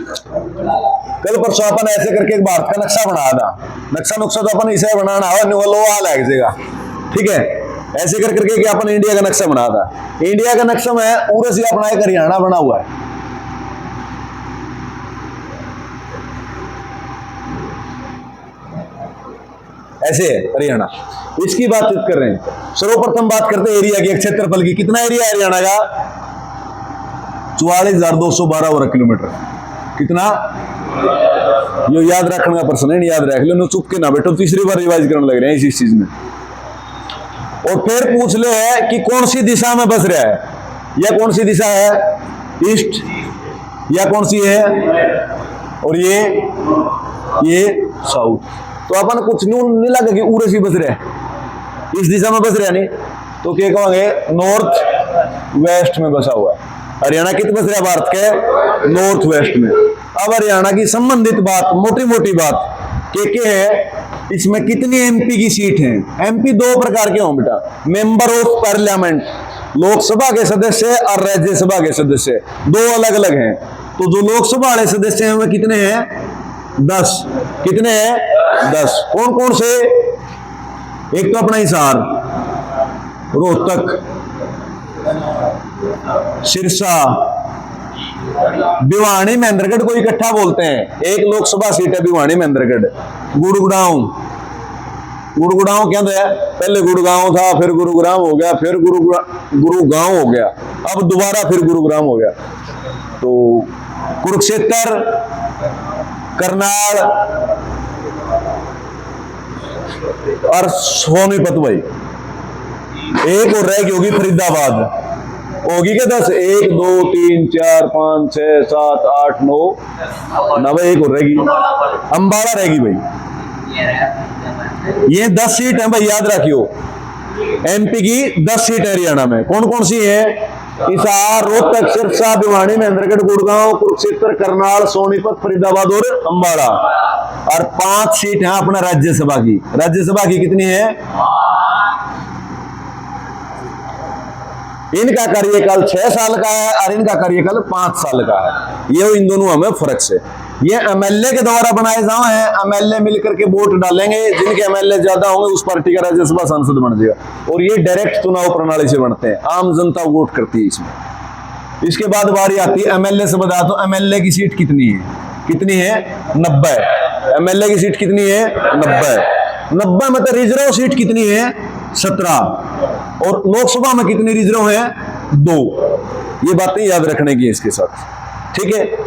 कल परसों अपन ऐसे करके एक भारत का नक्शा बनाया था। नक्शा तो अपन इसे बनाना है, लोहा लग जाएगा, ठीक है। ऐसे कर करके कि अपन इंडिया का नक्शा बनाया था। इंडिया का नक्शा में पूरे से अपना एक हरियाणा बना हुआ है। ऐसे है हरियाणा, इसकी बातचीत कर रहे हैं। सर्वप्रथम बात करते हैं एरिया की, क्षेत्रफल की। कितना एरिया है हरियाणा का? 44,212 वर्ग किलोमीटर। कितना? यो याद रखने का प्रश्न है, याद रख लो, चुप के ना बैठो, तीसरी बार रिवाइज करने लग रहे हैं इस चीज में। और फिर पूछ ले है कि कौन सी दिशा में बस रहा है, यह कौन सी दिशा है? ईस्ट, या कौन सी है? और ये साउथ। तो अपन कुछ नहीं लगा कि उरे से बस रहे, इस दिशा में बस रहा नहीं, तो क्या कहेंगे? नॉर्थ वेस्ट में बसा हुआ है। हरियाणा कित बस रहा है भारत के? नॉर्थ वेस्ट में। अब हरियाणा की संबंधित बात, मोटी मोटी बात के है, इसमें कितनी एमपी की सीट है? एमपी दो प्रकार के हों बेटा, मेंबर ऑफ पार्लियामेंट, लोकसभा के सदस्य और राज्यसभा के सदस्य, दो अलग अलग हैं। तो जो लोकसभा वाले सदस्य हैं वे कितने हैं? 10। कितने हैं? 10। कौन कौन से? एक तो अपना हिसार, रोहतक, सिरसा, भिवानी, महेंद्रगढ़ को इकट्ठा बोलते हैं। एक लोकसभा सीट है भिवानी महेंद्रगढ़। गुड़गांव क्या था? पहले गुड़गांव था, फिर गुरुग्राम हो गया, फिर गुरुगांव हो गया, अब दोबारा फिर गुरुग्राम हो गया। तो कुरुक्षेत्र, करनाल और सोनीपत भाई। एक और रहेगी होगी फरीदाबाद, होगी क्या 10? 1 2 3 4 5 6 7 8 9 9, एक और रहेगी, अंबाला रहेगी भाई। ये 10 सीट है भाई, याद रखियो। एमपी की 10 सीट है हरियाणा में। कौन कौन सी है? हिसार, रोहतक, सिरसा, भिवानी, महेंद्रगढ़, गुड़गांव, कुरुक्षेत्र, करनाल, सोनीपत, फरीदाबाद और अंबाला। और 5 सीट है अपना राज्यसभा की। राज्यसभा की कितनी है? इनका कार्यकाल 6 साल का है और इनका कार्यकाल 5 साल का है। ये इन दोनों हमें फर्क से। ये एमएलए के द्वारा बनाए जाओ हैं, एमएलए मिलकर के वोट डालेंगे, जिनके एमएलए ज्यादा होंगे उस पार्टी का राज्यसभा सांसद बन जाएगा। और ये डायरेक्ट चुनाव प्रणाली से बनते हैं, आम जनता वोट करती है इसमें। इसके बाद बारी आती है एमएलए से। बता दो एमएलए की सीट कितनी है? कितनी है? 90। एमएलए की सीट कितनी है? 90 में तो रिजर्व सीट कितनी है? 17। और लोकसभा में कितनी रिजर्व है? 2। ये बातें याद रखने की इसके साथ, ठीक है।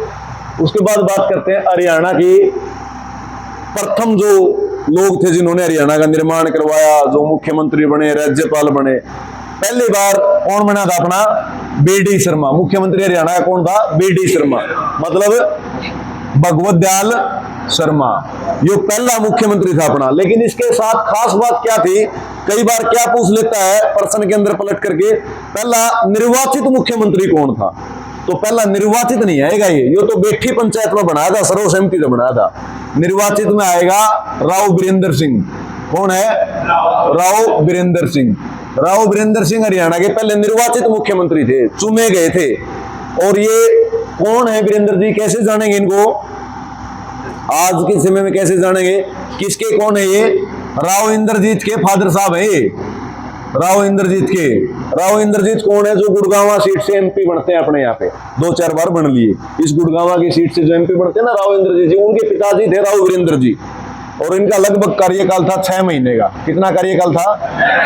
उसके बाद बात करते हैं हरियाणा की। प्रथम जो लोग थे जिन्होंने हरियाणा का निर्माण करवाया, जो मुख्यमंत्री बने, राज्यपाल बने, पहली बार कौन बना था? अपना बीडी शर्मा। मुख्यमंत्री हरियाणा का कौन था? बीडी शर्मा, मतलब भगवत दयाल शर्मा। ये पहला मुख्यमंत्री था अपना। लेकिन इसके साथ खास बात क्या थी? कई बार क्या पूछ लेता है प्रश्न के अंदर पलट करके, पहला निर्वाचित मुख्यमंत्री कौन था? तो पहला निर्वाचित नहीं आएगा ये तो बेठी पंचायत में बनाया था, सर्वसम्मति से बनाया था। निर्वाचित में आएगा राव वीरेंद्र सिंह। कौन है? राव वीरेंद्र सिंह। राव वीरेंद्र सिंह हरियाणा के पहले निर्वाचित मुख्यमंत्री थे, चुने गए थे। और ये कौन है वीरेंद्र जी? कैसे जानेंगे इनको? आज के समय में कैसे जानेंगे? किसके कौन है ये? राव इंद्रजीत के फादर साहब है ये, राव इंद्रजीत के। राव इंद्रजीत कौन है? जो गुड़गांव सीट से एमपी बनते हैं अपने यहाँ पे, 2-4 बार बन लिए। इस गुड़गांव की सीट से जो एमपी बनते हैं ना, राव इंद्रजीत जी, उनके पिताजी थे राव वीरेंद्र जी। और इनका लगभग कार्यकाल था 6 महीने का। कितना कार्यकाल था?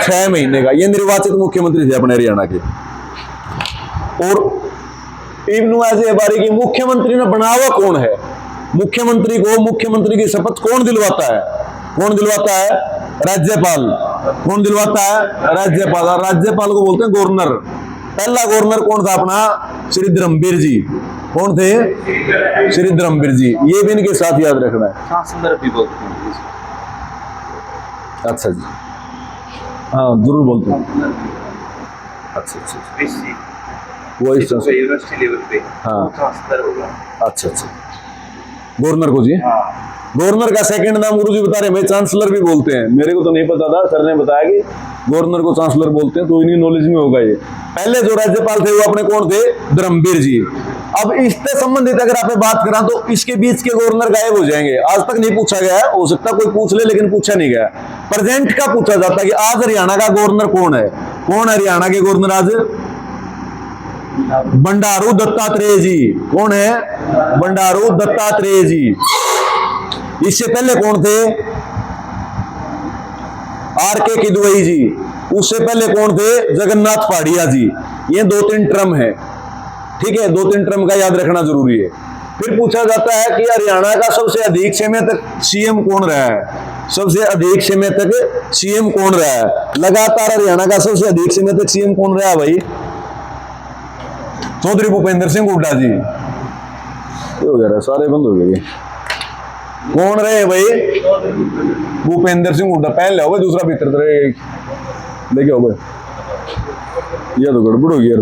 6 महीने का। ये निर्वाचित मुख्यमंत्री थे अपने हरियाणा के। और ऐसे बारी की मुख्यमंत्री ने बनावा कौन है? मुख्यमंत्री को, मुख्यमंत्री की शपथ कौन दिलवाता है? कौन दिलवाता है? राज्यपाल। कौन दिलवाता है? राज्यपाल। और राज्यपाल को बोलते हैं गवर्नर। पहला गवर्नर कौन था अपना? श्री धर्मवीर जी। कौन थे? श्री धर्मवीर जी। ये भी इनके साथ याद रखना है। अच्छा जी, हाँ जरूर बोलते हैं। अच्छा, वो यूनिवर्सिटी लेवल पे, हाँ, अच्छा। गवर्नर को जी। गवर्नर का सेकंड नाम गुरुजी बता रहे हैं, भाई चांसलर भी बोलते हैं, मेरे को तो नहीं पता था, सर ने बताया कि गवर्नर को चांसलर बोलते हैं, तो इन्हीं नॉलेज में होगा ये। पहले जो राज्यपाल थे वो अपने कौन थे? धर्मवीर जी। अब इससे संबंधित अगर आप बात करें तो इसके बीच के गवर्नर गायब हो जाएंगे, आज तक नहीं पूछा गया है, हो सकता कोई पूछ ले लेकिन पूछा नहीं गया। प्रेजेंट का पूछा जाता है कि आज हरियाणा का गवर्नर कौन है? कौन है हरियाणा के गवर्नर आज? बंडारू दत्तात्रेय जी। कौन है? बंडारू दत्तात्रेय जी। इससे पहले कौन थे? आर.के. किदवई जी। उससे पहले कौन थे? जगन्नाथ पहाड़िया जी। ये 2-3 टर्म है, ठीक है, 2-3 टर्म का याद रखना जरूरी है। फिर पूछा जाता है कि हरियाणा का सबसे अधिक समय तक सीएम कौन रहा है? सबसे अधिक समय तक सीएम कौन रहा है? लगातार हरियाणा का सबसे अधिक समय तक सीएम कौन रहा है भाई? चौधरी भूपेंद्र सिंह हुड्डा जी। हो गया, सारे बंद हो गए। कौन रहे भाई? भूपेंद्र सिंह हुड्डा। पहन लो भाई, दूसरा भीतर लेके आओ भाई, ये तो गड़बड़ हो गई यार।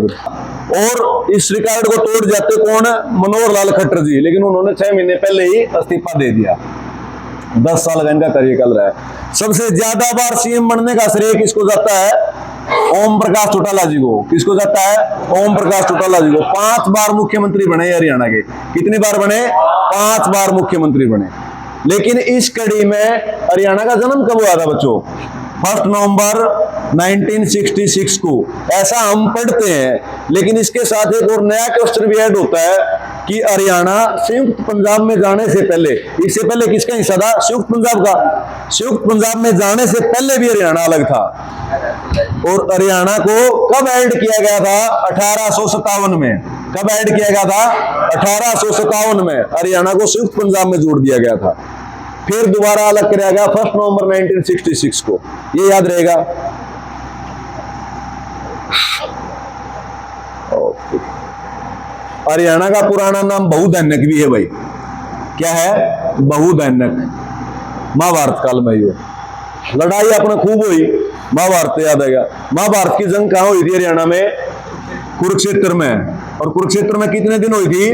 और इस रिकॉर्ड को तोड़ जाते कौन? मनोहर लाल खट्टर जी, लेकिन उन्होंने 6 महीने पहले ही इस्तीफा दे दिया। 10 साल का इनका कार्यकाल रहा है। सबसे ज्यादा बार सीएम बनने का श्रेय किसको जाता है? ओम प्रकाश चौटाला जी को। किसको जाता है? ओम प्रकाश चौटाला जी को। 5 बार मुख्यमंत्री बने हरियाणा के। कितनी बार बने? 5 बार मुख्यमंत्री बने। लेकिन इस कड़ी में हरियाणा का जन्म कब हुआ था बच्चों? 1 नवंबर 1966 को, ऐसा हम पढ़ते हैं। लेकिन इसके साथ एक और नया क्वेश्चन भी ऐड होता है कि हरियाणा संयुक्त पंजाब में जाने से पहले, इससे पहले किसका हिस्सा था? संयुक्त पंजाब का। संयुक्त पंजाब में जाने से पहले भी हरियाणा अलग था। और हरियाणा को कब ऐड किया गया था? 1857 में। कब ऐड किया गया था? 1857 में हरियाणा को संयुक्त पंजाब में जोड़ दिया गया था। फिर दोबारा अलग किया गया 1 नवंबर 1966 को। ये याद रहेगा। हरियाणा का पुराना नाम बहुदैनक भी है भाई। क्या है? बहुदैनक। महाभारत काल में ये लड़ाई अपने खूब हुई, महाभारत याद आएगा। महाभारत की जंग कहां हुई थी? हरियाणा में कुरुक्षेत्र में। और कुरुक्षेत्र में कितने दिन हुई थी?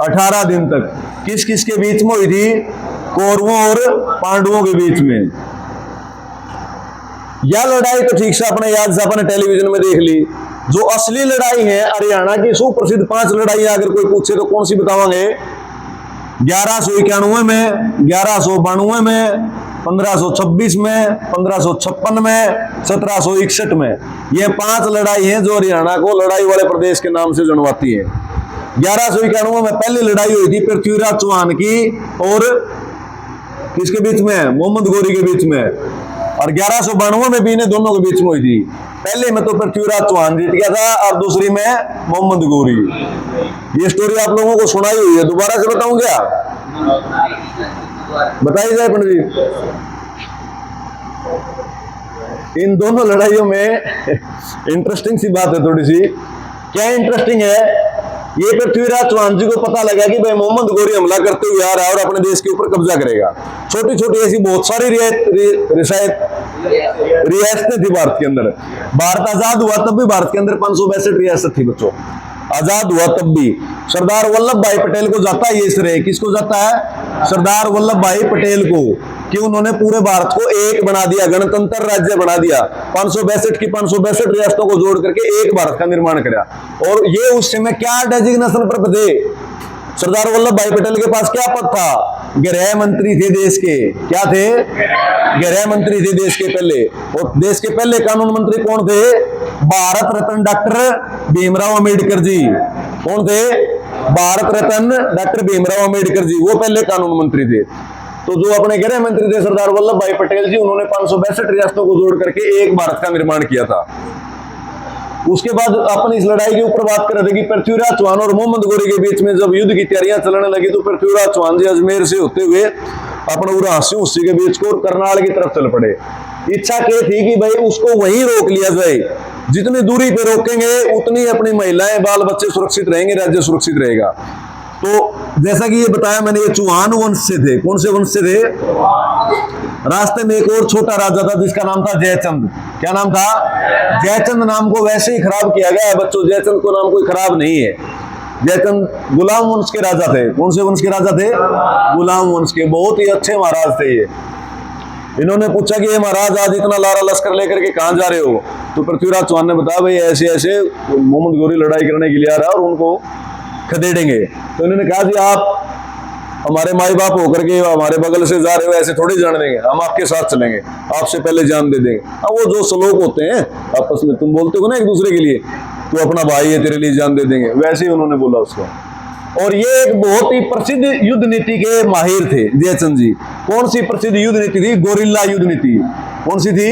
18 दिन तक। किस किस के बीच में हुई थी? कौरवों और पांडवों के बीच में। यह लड़ाई तो ठीक से अपने याद से अपने टेलीविजन में देख ली। जो असली लड़ाई है हरियाणा की सुप्रसिद्ध 5 लड़ाइयां अगर कोई पूछे तो कौन सी बतावांगे? 1191 में, 1192 में, 1526 में, 1556 में, 1761 में। ये 5 लड़ाई हैं जो हरियाणा को लड़ाई वाले प्रदेश के नाम से जनवाती है। 1191 में पहली लड़ाई हुई थी पृथ्वीराज चौहान की और किसके बीच में? मोहम्मद गोरी के बीच में। और 1192 में भी इन्हें दोनों के बीच में हुई थी। पहले में तो पृथ्वीराज चौहान जीत गया था और दूसरी में मोहम्मद गोरी। ये स्टोरी आप लोगों को सुनाई हुई है, दोबारा से बताऊं क्या? बताइए जाए पंडित जी। इन दोनों लड़ाइयों में इंटरेस्टिंग सी बात है थोड़ी सी। क्या इंटरेस्टिंग है? ये पृथ्वीराज चौहान जी को पता लगा कि भाई मोहम्मद गोरी हमला करते हुए आ रहा है और अपने देश के ऊपर कब्जा करेगा। छोटी छोटी ऐसी बहुत सारी रियासतें थी भारत के अंदर। भारत आजाद हुआ तब भी भारत के अंदर 562 रियासत थी बच्चों। आजाद हुआ तब भी। सरदार वल्लभ भाई पटेल को जाता है ये श्रेय। किसको जाता है? सरदार वल्लभ भाई पटेल को, कि उन्होंने पूरे भारत को एक बना दिया, गणतंत्र राज्य बना दिया। 562 की 562 रियासतों को जोड़ करके एक भारत का निर्माण किया। और ये उस समय क्या डेजिग्नेशन पर थे? सरदार वल्लभ भाई पटेल के पास क्या पद था? गृह मंत्री थे देश के। क्या थे? गृह मंत्री थे देश के पहले। और देश के पहले कानून मंत्री कौन थे? भारत रत्न डॉक्टर भीमराव अंबेडकर जी। कौन थे? भारत रत्न डॉक्टर भीमराव अंबेडकर जी, वो पहले कानून मंत्री थे। तो जो अपने गृह मंत्री थे सरदार वल्लभ भाई पटेल जी, उन्होंने 562 रियासतों को जोड़ करके एक भारत का निर्माण किया था। उसके बाद अपन इस लड़ाई के ऊपर बात कर रहे थे कि पृथ्वीराज चौहान और मोहम्मद गोरी के बीच में जब युद्ध की तैयारियां चलने लगी तो पृथ्वीराज चौहान जी अजमेर से होते हुए अपने पूरा हंसी के बीच को करनाल की तरफ चल पड़े। इच्छा क्या थी कि भाई उसको वहीं रोक लिया जाए। जितनी दूरी पे रोकेंगे उतनी अपनी महिलाएं बाल बच्चे सुरक्षित रहेंगे, राज्य सुरक्षित रहेगा। तो जैसा कि ये बताया मैंने, ये चौहान वंश से थे। कौन से वंश से थे? रास्ते में एक और छोटा राजा था जिसका नाम था जयचंद। क्या नाम था? जयचंद नाम को वैसे ही खराब किया गया है बच्चों। जयचंद को नाम कोई खराब नहीं है। जयचंद गुलाम वंश के राजा थे। कौन से वंश के राजा थे? गुलाम वंश के। बहुत ही अच्छे महाराज थे ये। इन्होंने पूछा कि ये महाराज आज इतना लारा लश्कर लेकर के कहां जा रहे हो? तो पृथ्वीराज चौहान ने बताया भाई ऐसे ऐसे मोहम्मद गोरी लड़ाई करने के लिए आ रहा है और उनको खदेड़ेंगे। तो इन्होंने कहा जी आप हमारे माई बाप होकर के हमारे बगल से जा रहे हो, ऐसे थोड़ी जान देंगे, हम आपके साथ चलेंगे, आपसे पहले जान दे देंगे। अब वो जो श्लोक होते हैं आपस में तुम बोलते हो ना एक दूसरे के लिए, तू अपना भाई है तेरे लिए जान दे देंगे, वैसे ही उन्होंने बोला उसको। और ये एक बहुत ही प्रसिद्ध युद्ध नीति के माहिर थे जयचंद जी। कौन सी प्रसिद्ध युद्ध नीति थी? गोरिल्ला युद्ध नीति। कौन सी थी?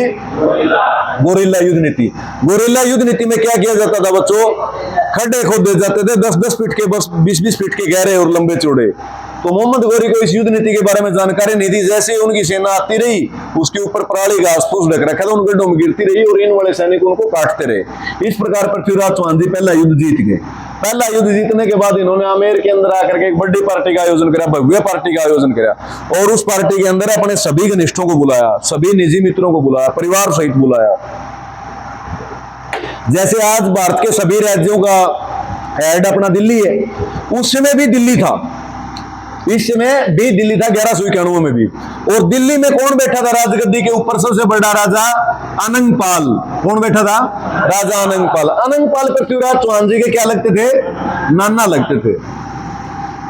गोरिल्ला युद्ध नीति। गोरिल्ला युद्ध नीति में क्या किया जाता था बच्चों? खड्डे खोदे जाते थे 10-10 फीट के, बस 20-20 फीट के गहरे और लंबे चौड़े। तो मोहम्मद गोरी को इस युद्ध नीति के बारे में जानकारी नहीं थी। जैसे उनकी सेना आती रही उसके ऊपर पराली घास फूस ढक रखा था, उन गड्ढों में गिरती रही और इन वाले सैनिक उनको काटते रहे। इस प्रकार पृथ्वीराज चौहान जी पहला युद्ध जीत गए। पहला युद्ध जीतने के बाद इन्होंने आमेर के अंदर आकर के एक बड़ी पार्टी का आयोजन किया, भव्य पार्टी का आयोजन किया और उस पार्टी के अंदर अपने सभी घनिष्ठों को बुलाया, सभी निजी मित्रों को बुलाया, परिवार सहित बुलाया। जैसे आज भारत के सभी राज्यों का हेड अपना दिल्ली है, उस समय भी दिल्ली था, इस समय भी दिल्ली था 1191 में भी। और दिल्ली में कौन बैठा था राजगद्दी के ऊपर? सबसे बड़ा राजा अनंगपाल। कौन बैठा था? राजा अनंगपाल। अनंगपाल पृथ्वीराज चौहान जी के क्या लगते थे? नाना लगते थे।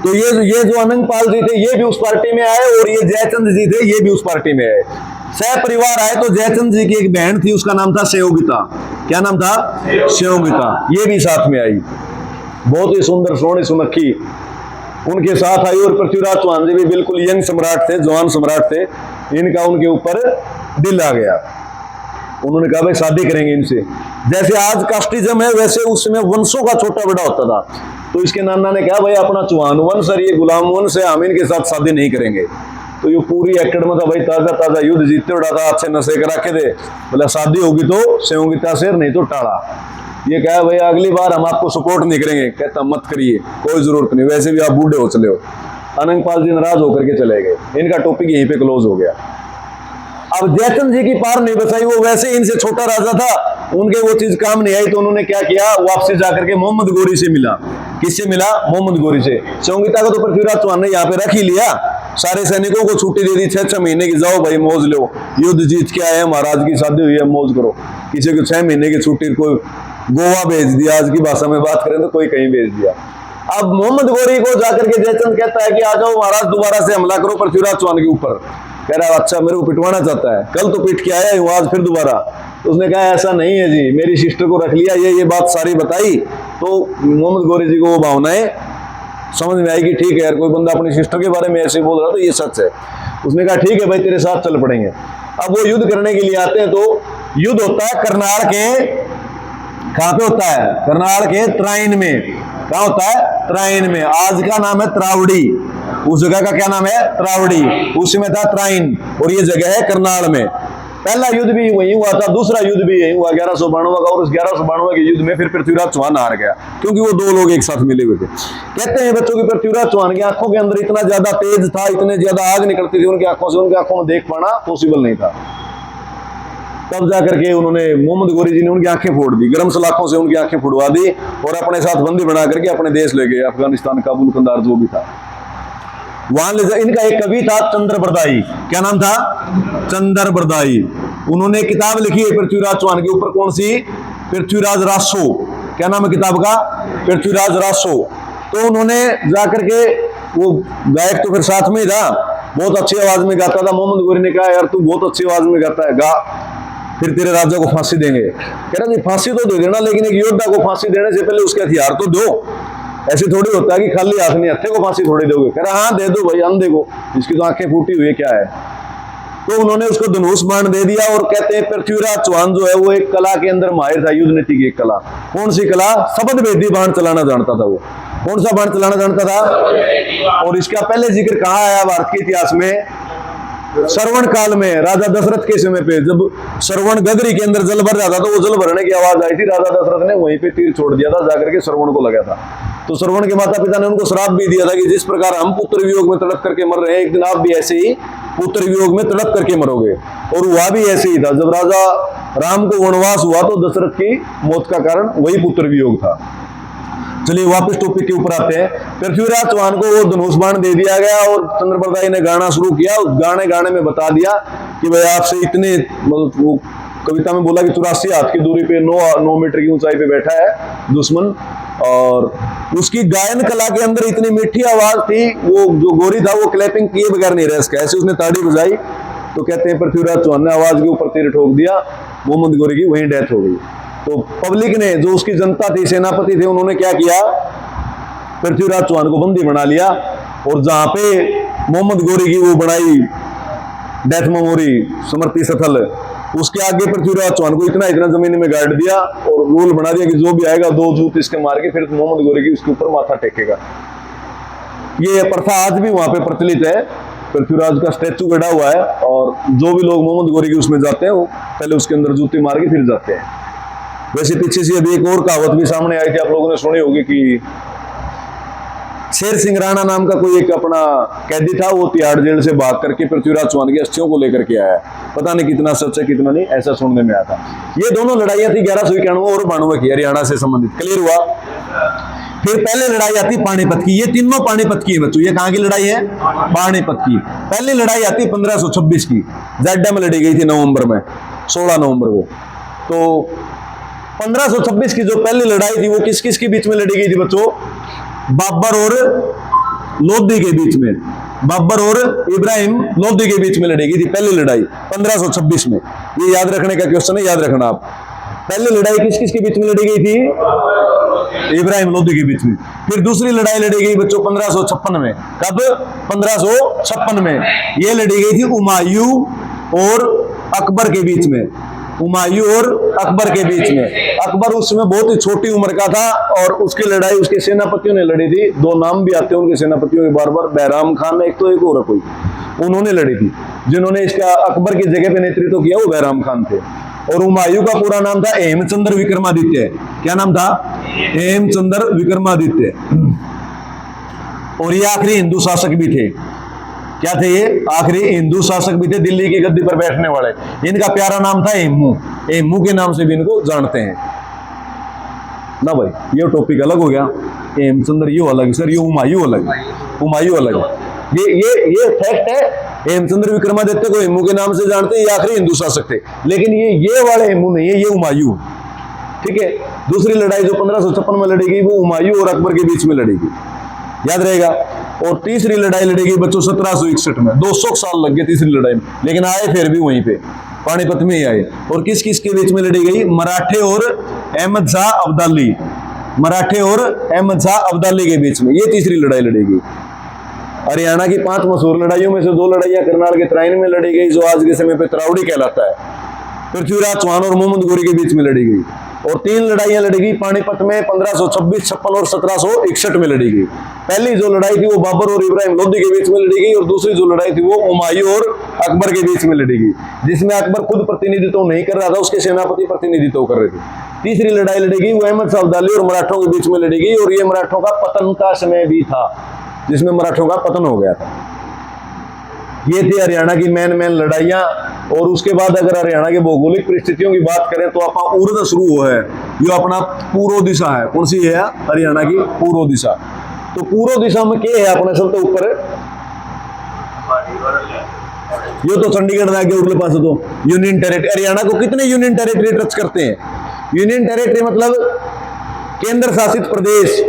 तो ये जो अनंगपाल जी थे ये भी उस पार्टी में आए और ये जयचंद जी थे ये भी उस पार्टी में आए। सह परिवार आए। तो जयचंद जी की एक बहन थी, उसका नाम था सेयोगिता। क्या नाम था? सेयोगिता। ये भी साथ में आई, बहुत ही सुंदर सोहनी सुनक्खी उनके साथ आई। और पृथ्वीराज चौहान जी भी बिल्कुल यंग सम्राट थे, जवान सम्राट थे। इनका उनके ऊपर दिल आ गया। उन्होंने कहा भाई शादी करेंगे इनसे। जैसे आज कास्टिज्म है वैसे उस समय वंशों का छोटा बड़ा होता था। तो इसके नाना ने कहा भाई अपना चौहान वंश और ये गुलाम वंश है, हम इनके साथ शादी नहीं करेंगे। तो ये पूरी एक्टर में था भाई, ताजा ताजा युद्ध जीतते उड़ा था, अच्छे नशे करा के थे। बोला शादी होगी तो सेयोगिता से, नहीं तो टाड़ा। ये कहा भाई अगली बार हम आपको सपोर्ट नहीं करेंगे। कहता मत करिए, कोई जरूरत नहीं, वैसे भी आप बूढ़े हो चले हो। अनंगपाल जी नाराज होकर के चले गए। इनका टॉपिक यहीं पे क्लोज हो गया। अब जयचंद जी की पार नहीं बचाई, वो वैसे इनसे छोटा राजा था, उनके वो चीज काम नहीं आई। तो उन्होंने क्या किया, वापसी जाकर के मोहम्मद गोरी से मिला। किससे मिला? मोहम्मद गोरी से। सेयोगिता को तो पृथ्वीराज चौहान ने यहाँ पे रख ही लिया, सारे सैनिकों को छुट्टी दे दी 6-6 महीने की, जाओ भाई मौज लो, युद्ध जीत के आए, महाराज की शादी हुई है, मौज करो। किसी को 6 महीने की छुट्टी, कोई गोवा भेज दिया, आज की भाषा में बात करें तो कोई कहीं भेज दिया। अब मोहम्मद गोरी को जाकर के जयचंद कहता है कि आ जाओ महाराज, दोबारा से हमला करो पृथ्वीराज चौहान के ऊपर। कह रहा है अच्छा मेरे को पिटवाना चाहता है, कल तो पीट के आया हूं, आज फिर दोबारा। तो उसने कहा ऐसा नहीं है जी, मेरी सिस्टर को रख लिया, ये बात सारी बताई। तो मोहम्मद गोरी जी को वो भावनाएं समझ में आई कि ठीक है यार, कोई बंदा अपनी सिस्टर के बारे में ऐसे बोल रहा तो ये सच है। उसने कहा ठीक है भाई तेरे साथ चल पड़ेंगे। अब वो युद्ध करने के लिए आते हैं। तो युद्ध होता है करनाल के, कहां पे होता है? करनाल के त्राइन में। कहां होता है? त्राइन में। आज का नाम है त्रावड़ी, उस जगह का क्या नाम है? त्रावड़ी। उस समय था त्राइन और ये जगह है करनाल में। पहला युद्ध भी वही हुआ था, दूसरा युद्ध भी यही हुआ 1192 का। और उस 1192 के युद्ध में फिर पृथ्वीराज चौहान हार गया, क्योंकि वो दो लोग एक साथ मिले हुए थे। कहते हैं बच्चों की पृथ्वीराज चौहान की आंखों के अंदर इतना ज्यादा तेज था, इतने ज्यादा आग निकलती थी उनकी आंखों से, उनकी आंखों में देख पाना पॉसिबल नहीं था। तब जाकर के उन्होंने, मोहम्मद गोरी जी ने उनकी आंखें फोड़ दी, गर्म सलाखों से उनकी आंखें फोड़वा दी और अपने साथ बंदी बना करके अपने देश ले गए, अफगानिस्तान, काबुल, कंदार जो भी था वहां ले जाए। इनका एक कवि था चंद्रबरदाई। क्या नाम था? चंद्रबरदाई। उन्होंने किताब लिखी है पृथ्वीराज चौहान के ऊपर। कौन सी? पृथ्वीराज रासो। क्या नाम है किताब का? पृथ्वीराज रासो। तो उन्होंने जाकर के, वो गायक तो फिर साथ में ही था, बहुत अच्छी आवाज में गाता था। मोहम्मद गोरी ने कहा यार तू बहुत अच्छी आवाज में गाता है, गा, फिर तेरे राजा को फांसी देंगे। कह रहा जी फांसी तो दे देना, लेकिन एक योद्धा को फांसी देने से पहले उसके हथियार तो दो। ऐसे थोड़ी होता है कि खाली हाथ नहीं, हत्थे को फांसी थोड़ी दोगे। कह रहा हाँ दे दो भाई, अंधे को, इसकी तो आंखें फूटी हुई है, क्या है। तो उन्होंने उसको धनुष बाण दे दिया। और कहते हैं पृथ्वीराज चौहान जो है वो एक कला के अंदर माहिर था, युद्ध नीति की एक कला। कौन सी कला? शब्द भेदी बाण चलाना जानता था वो। कौन सा बाण चलाना जानता था? और इसका पहले जिक्र कहाँ आया भारत के इतिहास में? श्रवण काल में, राजा दशरथ के समय पे, जब श्रवण गगरी के अंदर जल भर जाता तो वो जल भरने की आवाज आई थी, राजा दशरथ ने वहीं पे तीर छोड़ दिया था, जाकर के श्रवण को लगा था। तो श्रवण के माता पिता ने उनको श्राप भी दिया था कि जिस प्रकार हम पुत्र वियोग में तड़प करके मर रहे हैं, एक दिन आप भी ऐसे ही पुत्र वियोग में तड़प करके मरोगे। और हुआ भी ऐसे ही था। जब राजा राम को वनवास हुआ तो दशरथ की मौत का कारण वही पुत्र वियोग था। चलिए वापस टॉपिक के ऊपर आते हैं। पृथ्वीराज चौहान को वो धनुष बाण दे दिया गया और चंद्रप्रदाय ने गाना शुरू किया। उस गाने में बता दिया कि भाई आपसे इतने, मतलब वो कविता में बोला कि 84 हाथ की दूरी पे 9 मीटर की ऊंचाई पे बैठा है दुश्मन, और उसकी गायन कला के अंदर इतनी मीठी आवाज थी, वो जो गोरी था वो क्लैपिंग किए बगैर नहीं रह सका, ऐसे उसने ताड़ी बजाई। तो कहते हैं पृथ्वीराज चौहान ने आवाज के ऊपर तीर ठोक दिया, मोहम्मद गोरी की वहीं डेथ हो गई। तो पब्लिक ने, जो उसकी जनता थी, सेनापति थे, उन्होंने क्या किया, पृथ्वीराज चौहान को बंदी बना लिया और जहां पे मोहम्मद गोरी की वो बनाई डेथ मेमोरी स्मृति स्थल, उसके आगे पृथ्वीराज चौहान को इतना जमीन में गाड़ दिया और रूल बना दिया कि जो भी आएगा 2 जूत इसके मार के फिर मोहम्मद गोरी की उसके ऊपर माथा टेकेगा। ये प्रथा आज भी वहां पे प्रचलित है। पृथ्वीराज का स्टैचू गड़ा हुआ है और जो भी लोग मोहम्मद गोरी की उसमें जाते हैं वो पहले उसके अंदर जूती मार के फिर जाते हैं। वैसे पीछे से अभी एक और कहावत भी सामने आई थी, आप लोगों ने सुनी होगी कि शेर सिंह राणा नाम का कोई एक अपना कैदी था, वो तिहाड़ जेल से भाग करके पृथ्वीराज चौहान की अस्थियों को लेकर के आया। पता नहीं कितना सच है कितना नहीं, ऐसा सुनने में आया था। ये दोनों लड़ाइयां थी 1191 और 92 की, हरियाणा से संबंधित। क्लियर हुआ? फिर पहले लड़ाई आती पानीपत की। ये तीनों पानीपत की है बच्चों। ये कहां की लड़ाई है? पानीपत की। पहली लड़ाई आती 1526 की, जड्डा में लड़ी गई थी नवंबर में, 16 नवंबर को। तो 1526 की जो पहली लड़ाई थी वो किस किस के बीच में लड़ी गई थी बच्चों? बाबर और लोधी के बीच में, बाबर और इब्राहिम लोधी के बीच में लड़ी गई थी पहली लड़ाई 1526 में। ये याद रखने का क्वेश्चन है, याद रखना आप। पहली लड़ाई किस किस के बीच में लड़ी गई थी? इब्राहिम लोधी के बीच में। फिर दूसरी लड़ाई लड़ी गई बच्चों 1556 में। कब? 1556 में। ये लड़ी गई थी हुमायूं और अकबर के बीच में, हुमायूं और अकबर के बीच में। अकबर उस समय बहुत ही छोटी उम्र का था और उसकी लड़ाई उसके सेनापतियों ने लड़ी थी। 2 नाम भी आते हैं उनके सेनापतियों के बार बार, बैराम खान एक तो, एक और कोई, उन्होंने लड़ी थी। जिन्होंने इसका अकबर की जगह पे नेतृत्व किया वो बैराम खान थे। और हुमायूं का पूरा नाम था हेमचंद्र विक्रमादित्य। क्या नाम था? हेमचंद्र विक्रमादित्य। और ये आखिरी हिंदू शासक भी थे। क्या थे ये? आखिरी हिंदू शासक भी थे, दिल्ली की गद्दी पर बैठने वाले। इनका प्यारा नाम था हेमू। हेमू के नाम से भी इनको जानते हैं ना भाई। ये टॉपिक अलग हो गया, हेमचंद्र ये अलग, सर ये हुमायूं अलग, हुमायूं अलग। ये फैक्ट है। हेमचंद्र विक्रमादित्य को हेमू के नाम से जानते हैं, ये आखिरी हिंदू शासक थे। लेकिन ये वाले हेमू नहीं है, ये हुमायूं। ठीक है। दूसरी लड़ाई जो 1556 में लड़ी गई वो हुमायूं और अकबर के बीच में लड़ी गई, याद रहेगा। और तीसरी लड़ाई लड़ी गई बच्चों 1761 में। 200 साल लग गए तीसरी लड़ाई में, लेकिन आए फिर भी वहीं पे पानीपत में ही आए। और किस किस के बीच में लड़ी गई? मराठे और अहमद शाह अब्दाली, मराठे और अहमद शाह अब्दाली के बीच में ये तीसरी लड़ाई लड़ी गई। हरियाणा की 5 मशहूर लड़ाइयों में से 2 लड़ाइयां करनाल के तराइन में लड़ी गई, जो आज के समय पे तरावड़ी कहलाता है। पृथ्वीराज चौहान और मोहम्मद गोरी के बीच में लड़ी गई। और 3 लड़ाइयां लड़ी गई पानीपत में 1526, 56 और 1761 में लड़ी गई। पहली जो लड़ाई थी वो बाबर और इब्राहिम लोधी के बीच में लड़ी गई, और दूसरी जो लड़ाई थी वो हुमायूं और अकबर के बीच में लड़ी गई, जिसमें अकबर खुद प्रतिनिधित्व नहीं कर रहा था, उसके सेनापति प्रतिनिधित्व कर रहे थे। तीसरी लड़ाई लड़ी गई वो अहमद शाह अब्दाली और मराठों के बीच में लड़ी गई, और ये मराठों का पतन का समय भी था, जिसमें मराठों का पतन हो गया था। ये थी हरियाणा की मेन लड़ाइयां। और उसके बाद अगर हरियाणा के भौगोलिक परिस्थितियों की बात करें तो अपना उर्द शुरू हुआ है, ये अपना पूर्व दिशा है। कौन सी है? हरियाणा की पूर्व दिशा। तो पूर्व दिशा में क्या है अपने सबसे ऊपर? ये तो चंडीगढ़ में उर्ले पास तो यूनियन टेरिटरी। हरियाणा को कितने यूनियन टेरिटरी टच करते हैं? यूनियन टेरिटरी मतलब केंद्र शासित प्रदेश।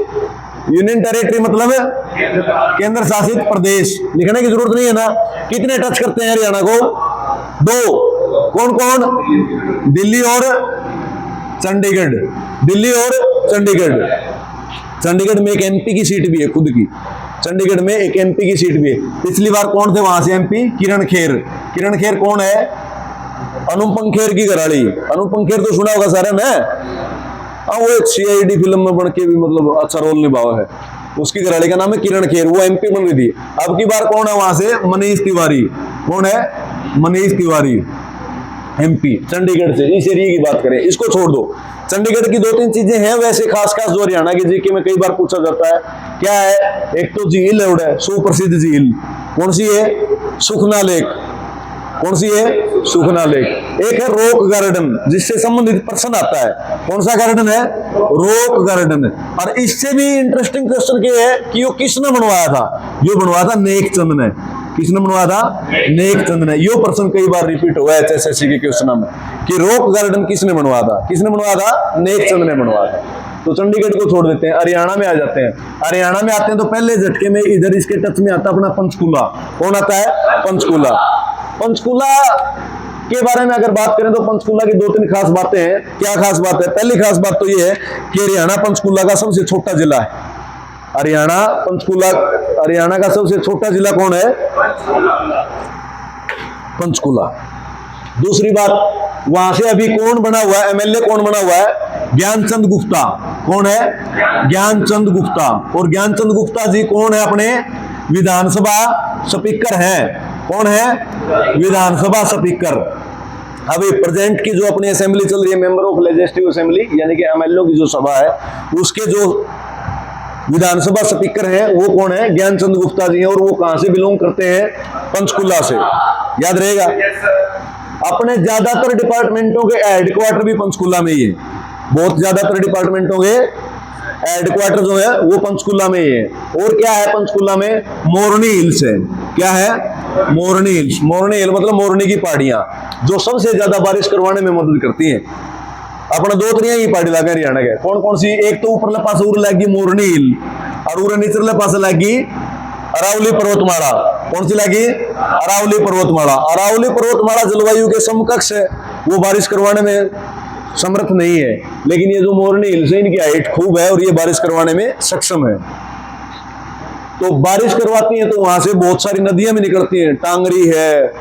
यूनियन टेरिटरी मतलब केंद्र शासित प्रदेश। लिखने की जरूरत नहीं है ना। कितने टच करते हैं हरियाणा को? 2। कौन कौन? दिल्ली और चंडीगढ़। दिल्ली और चंडीगढ़। चंडीगढ़ में एक एमपी की सीट भी है खुद की। चंडीगढ़ में एक एमपी की सीट भी है। पिछली बार कौन थे वहां से एमपी? किरण खेर। किरण खेर कौन है? अनुपम खेर की घराड़ी। अनुपम खेर तो सुना होगा सारे ने। हाँ, वो एक सीआईडी फिल्म में बन के भी मतलब अच्छा रोल निभाया है। उसकी घराड़ी का नाम है किरण खेर, वो एमपी बन रही थी। अब की बार कौन है वहां से? मनीष तिवारी। कौन है? मनीष तिवारी, एमपी चंडीगढ़ से। इस एरिया की बात करें, इसको छोड़ दो। चंडीगढ़ की 2-3 चीजें हैं वैसे खास खास जो हरियाणा की जीके में कई बार पूछा जाता है। क्या है? एक तो झील है, सुप्रसिद्ध झील। कौन सी है? सुखना लेक। कौन सी है? सुखना लेक। एक है रॉक गार्डन, जिससे संबंधित प्रश्न आता है। कौन सा गार्डन है? Rock garden. और इससे भी इंटरेस्टिंग क्वेश्चन ये है कि यो किसने बनवाया था? यो बनवाया था नेकचंद ने। किसने बनवाया था? नेकचंद ने। यो प्रश्न कई बार रिपीट हुआ है एसएससी के क्वेश्चन में कि रॉक गार्डन किसने बनवाया था? किसने बनवाया था? नेकचंद ने बनवाया था। तो चंडीगढ़ को छोड़ देते हैं, हरियाणा में आ जाते हैं। हरियाणा में आते हैं तो पहले झटके में इधर इसके टच में आता अपना पंचकूला। कौन आता है? पंचकूला। पंचकूला के बारे में अगर बात करें तो पंचकूला की 2-3 खास बातें हैं। क्या खास बात है? पहली खास बात तो ये है कि हरियाणा पंचकूला का सबसे छोटा जिला है। हरियाणा पंचकूला, हरियाणा का सबसे छोटा जिला कौन है? पंचकूला। दूसरी बात, वहां से अभी कौन बना हुआ है? एमएलए कौन बना हुआ है? ज्ञानचंद गुप्ता। कौन है? ज्ञानचंद गुप्ता। और ज्ञानचंद गुप्ता जी कौन है? अपने विधानसभा स्पीकर हैं। कौन है? विधानसभा स्पीकर। अभी प्रेजेंट की जो अपनी असेंबली चल रही है, मेंबर ऑफ लेजिस्लेटिव असेंबली, यानी कि एमएलए की जो सभा है, उसके जो विधानसभा स्पीकर हैं वो कौन है? ज्ञानचंद गुप्ता जी हैं। और वो कहां से बिलोंग करते हैं? पंचकूला से। याद रहेगा। अपने ज्यादातर डिपार्टमेंटों के हेडक्वार्टर भी पंचकूला में ही है। बहुत ज्यादातर डिपार्टमेंटों के हेडक्वार्टर जो है वो पंचकूला में ही है। और क्या है पंचकूला में? मोरनी हिल्स है। क्या है? मोरनी हिल्स। मोरनी हिल मतलब मोरनी की पहाड़ियां, जो सबसे ज्यादा बारिश करवाने में मदद करती हैं। अपना 2-3 ही पहाड़ी इलाके हरियाणा के। कौन कौन सी? एक तो ऊपर पास उर लगी मोरनी हिल, और उर निचले पास लगी अरावली पर्वतमाला। कौन सी लगी? अरावली पर्वतमाला। अरावली पर्वतमाला जलवायु के समकक्ष है, वो बारिश करवाने में समर्थ नहीं है। लेकिन ये जो मोरनी हिल्स है, इनकी हाइट खूब है और ये बारिश करवाने में सक्षम है। तो बारिश करवाती हैं तो वहां से बहुत सारी नदियां भी निकलती हैं। टांगरी है,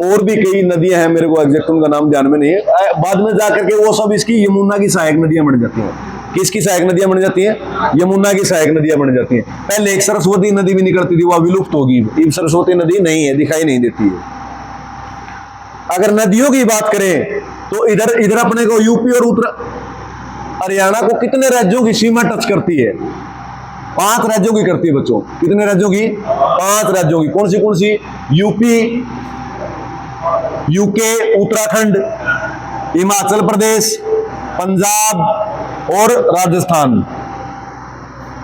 और भी कई नदियां हैं, मेरे को एग्जैक्ट उनका नाम ध्यान में नहीं है। बाद में जाकर के वो सब इसकी यमुना की सहायक नदियां बन जाती हैं। किसकी सहायक नदियां बन जाती हैं? यमुना की सहायक नदियां बन जाती हैं। पहले एक सरस्वती नदी भी निकलती थी, वह विलुप्त होगी। अब सरस्वती नदी नहीं है, दिखाई नहीं देती है। अगर नदियों की बात करें तो इधर अपने को यूपी और उत्तर हरियाणा को कितने राज्यों की सीमा टच करती है? 5 राज्यों की करती है बच्चों। कितने राज्यों की? 5 राज्यों की। कौन सी? यूपी, यूके, उत्तराखंड, हिमाचल प्रदेश, पंजाब और राजस्थान।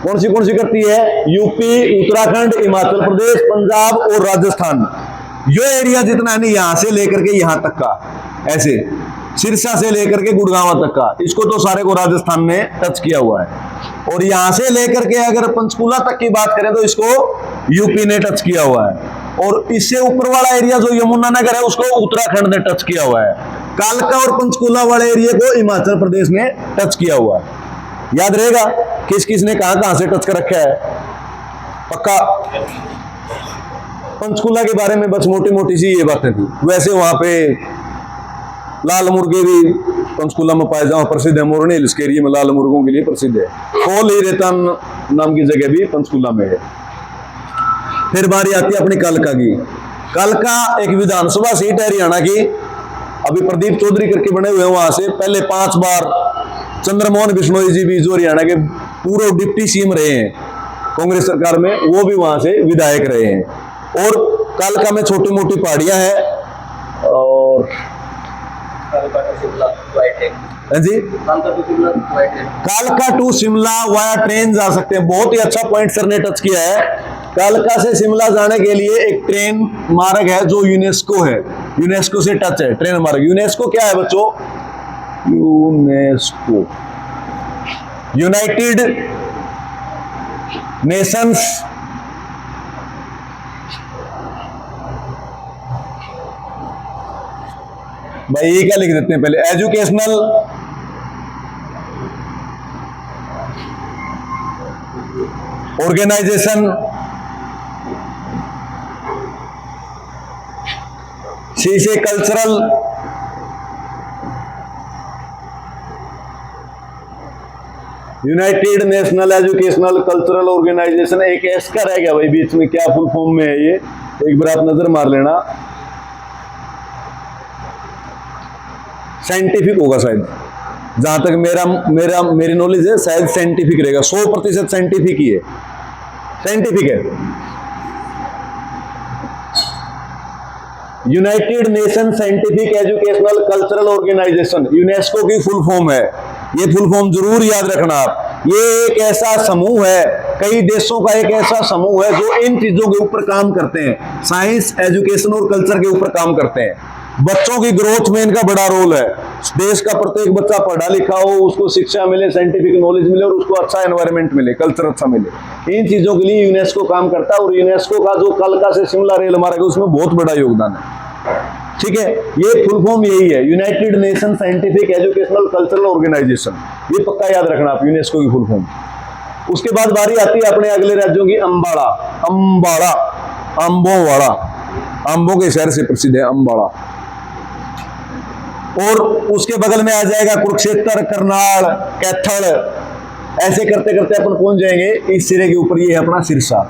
कौन सी करती है? यूपी, उत्तराखंड, हिमाचल प्रदेश, पंजाब और राजस्थान। यो एरिया जितना है ना, यहां से लेकर के यहां तक का, ऐसे सिरसा से लेकर के गुड़गांव तक का, इसको तो सारे को राजस्थान ने टच किया हुआ है। और यहां से लेकर के अगर पंचकूला तक की बात करें तो इसको यूपी ने टच किया हुआ है। और इससे ऊपर वाला एरिया जो यमुनानगर है, उसको उत्तराखंड ने टच किया हुआ है। कालका और पंचकूला वाले एरिया को हिमाचल प्रदेश ने टच किया हुआ है। याद रहेगा किस किस ने कहां से टच कर रखा है? पक्का। पंचकूला के बारे में बस मोटी मोटी सी ये बातें थी। वैसे वहां पे लाल मुर्गे भी पंचकूला में पाए जाओ प्रसिद्ध है। मोरनी हिल्स के एरिया में लाल मुर्गों के लिए प्रसिद्ध है। खोल ही रेतान नाम की जगह भी पंचकूला में है। फिर बारी आती है अपनी कालका की। कालका एक विधानसभा सीट है हरियाणा की। अभी प्रदीप चौधरी करके बने हुए हैं वहां से। पहले 5 बार चंद्रमोहन बिश्नोई जी भी, जो हरियाणा के पूर्व डिप्टी सीएम रहे हैं कांग्रेस सरकार में, वो भी वहां से विधायक रहे हैं। और कालका में छोटी मोटी पहाड़ियां हैं। और जी, कालका टू शिमला वाया ट्रेन जा सकते हैं। बहुत ही अच्छा पॉइंट सर ने टच किया है। कालका से शिमला जाने के लिए एक ट्रेन मार्ग है जो यूनेस्को है, यूनेस्को से टच है ट्रेन मार्ग। यूनेस्को क्या है बच्चों? यूनेस्को यूनाइटेड नेशंस भाई ये क्या लिख देते हैं पहले? एजुकेशनल ऑर्गेनाइजेशन, सी से cultural, United National Educational Cultural Organization. एक एस का रह गया भाई बीच में, क्या फुल फॉर्म में है ये? एक बार आप नजर मार लेना। साइंटिफिक होगा शायद, जहां तक मेरी नॉलेज है, शायद साइंटिफिक रहेगा। 100% साइंटिफिक ही है, साइंटिफिक है। United Nation Scientific Educational Cultural Organization, UNESCO की फुल फॉर्म है। ये फुल फॉर्म जरूर याद रखना आप। ये एक ऐसा समूह है, कई देशों का एक ऐसा समूह है जो इन चीजों के ऊपर काम करते हैं, साइंस, एजुकेशन और कल्चर के ऊपर काम करते हैं। बच्चों की ग्रोथ में इनका बड़ा रोल है। देश का प्रत्येक बच्चा पढ़ा लिखा हो, उसको शिक्षा मिले, साइंटिफिक नॉलेज मिले और उसको अच्छा एनवायरनमेंट मिले, कल्चर अच्छा मिले। इन चीजों के लिए यूनेस्को काम करता है और यूनेस्को का जो कलका से शिमला रेल मार्ग है उसमें बहुत बड़ा योगदान है। ठीक है, ये फुल फॉर्म यही है, United Nation Scientific Educational Cultural Organization. ये पक्का याद रखना आप, यूनेस्को की फुल फॉर्म। उसके बाद बारी आती है अपने अगले राज्यों की, अंबाड़ा। अंबाड़ा, अम्बोवाड़ा, अम्बों के शहर से प्रसिद्ध है अंबाड़ा। और उसके बगल में आ जाएगा कुरुक्षेत्र, करनाल, कैथल। ऐसे करते करते अपन पहुंच जाएंगे इस सिरे के ऊपर, ये है अपना सिरसा।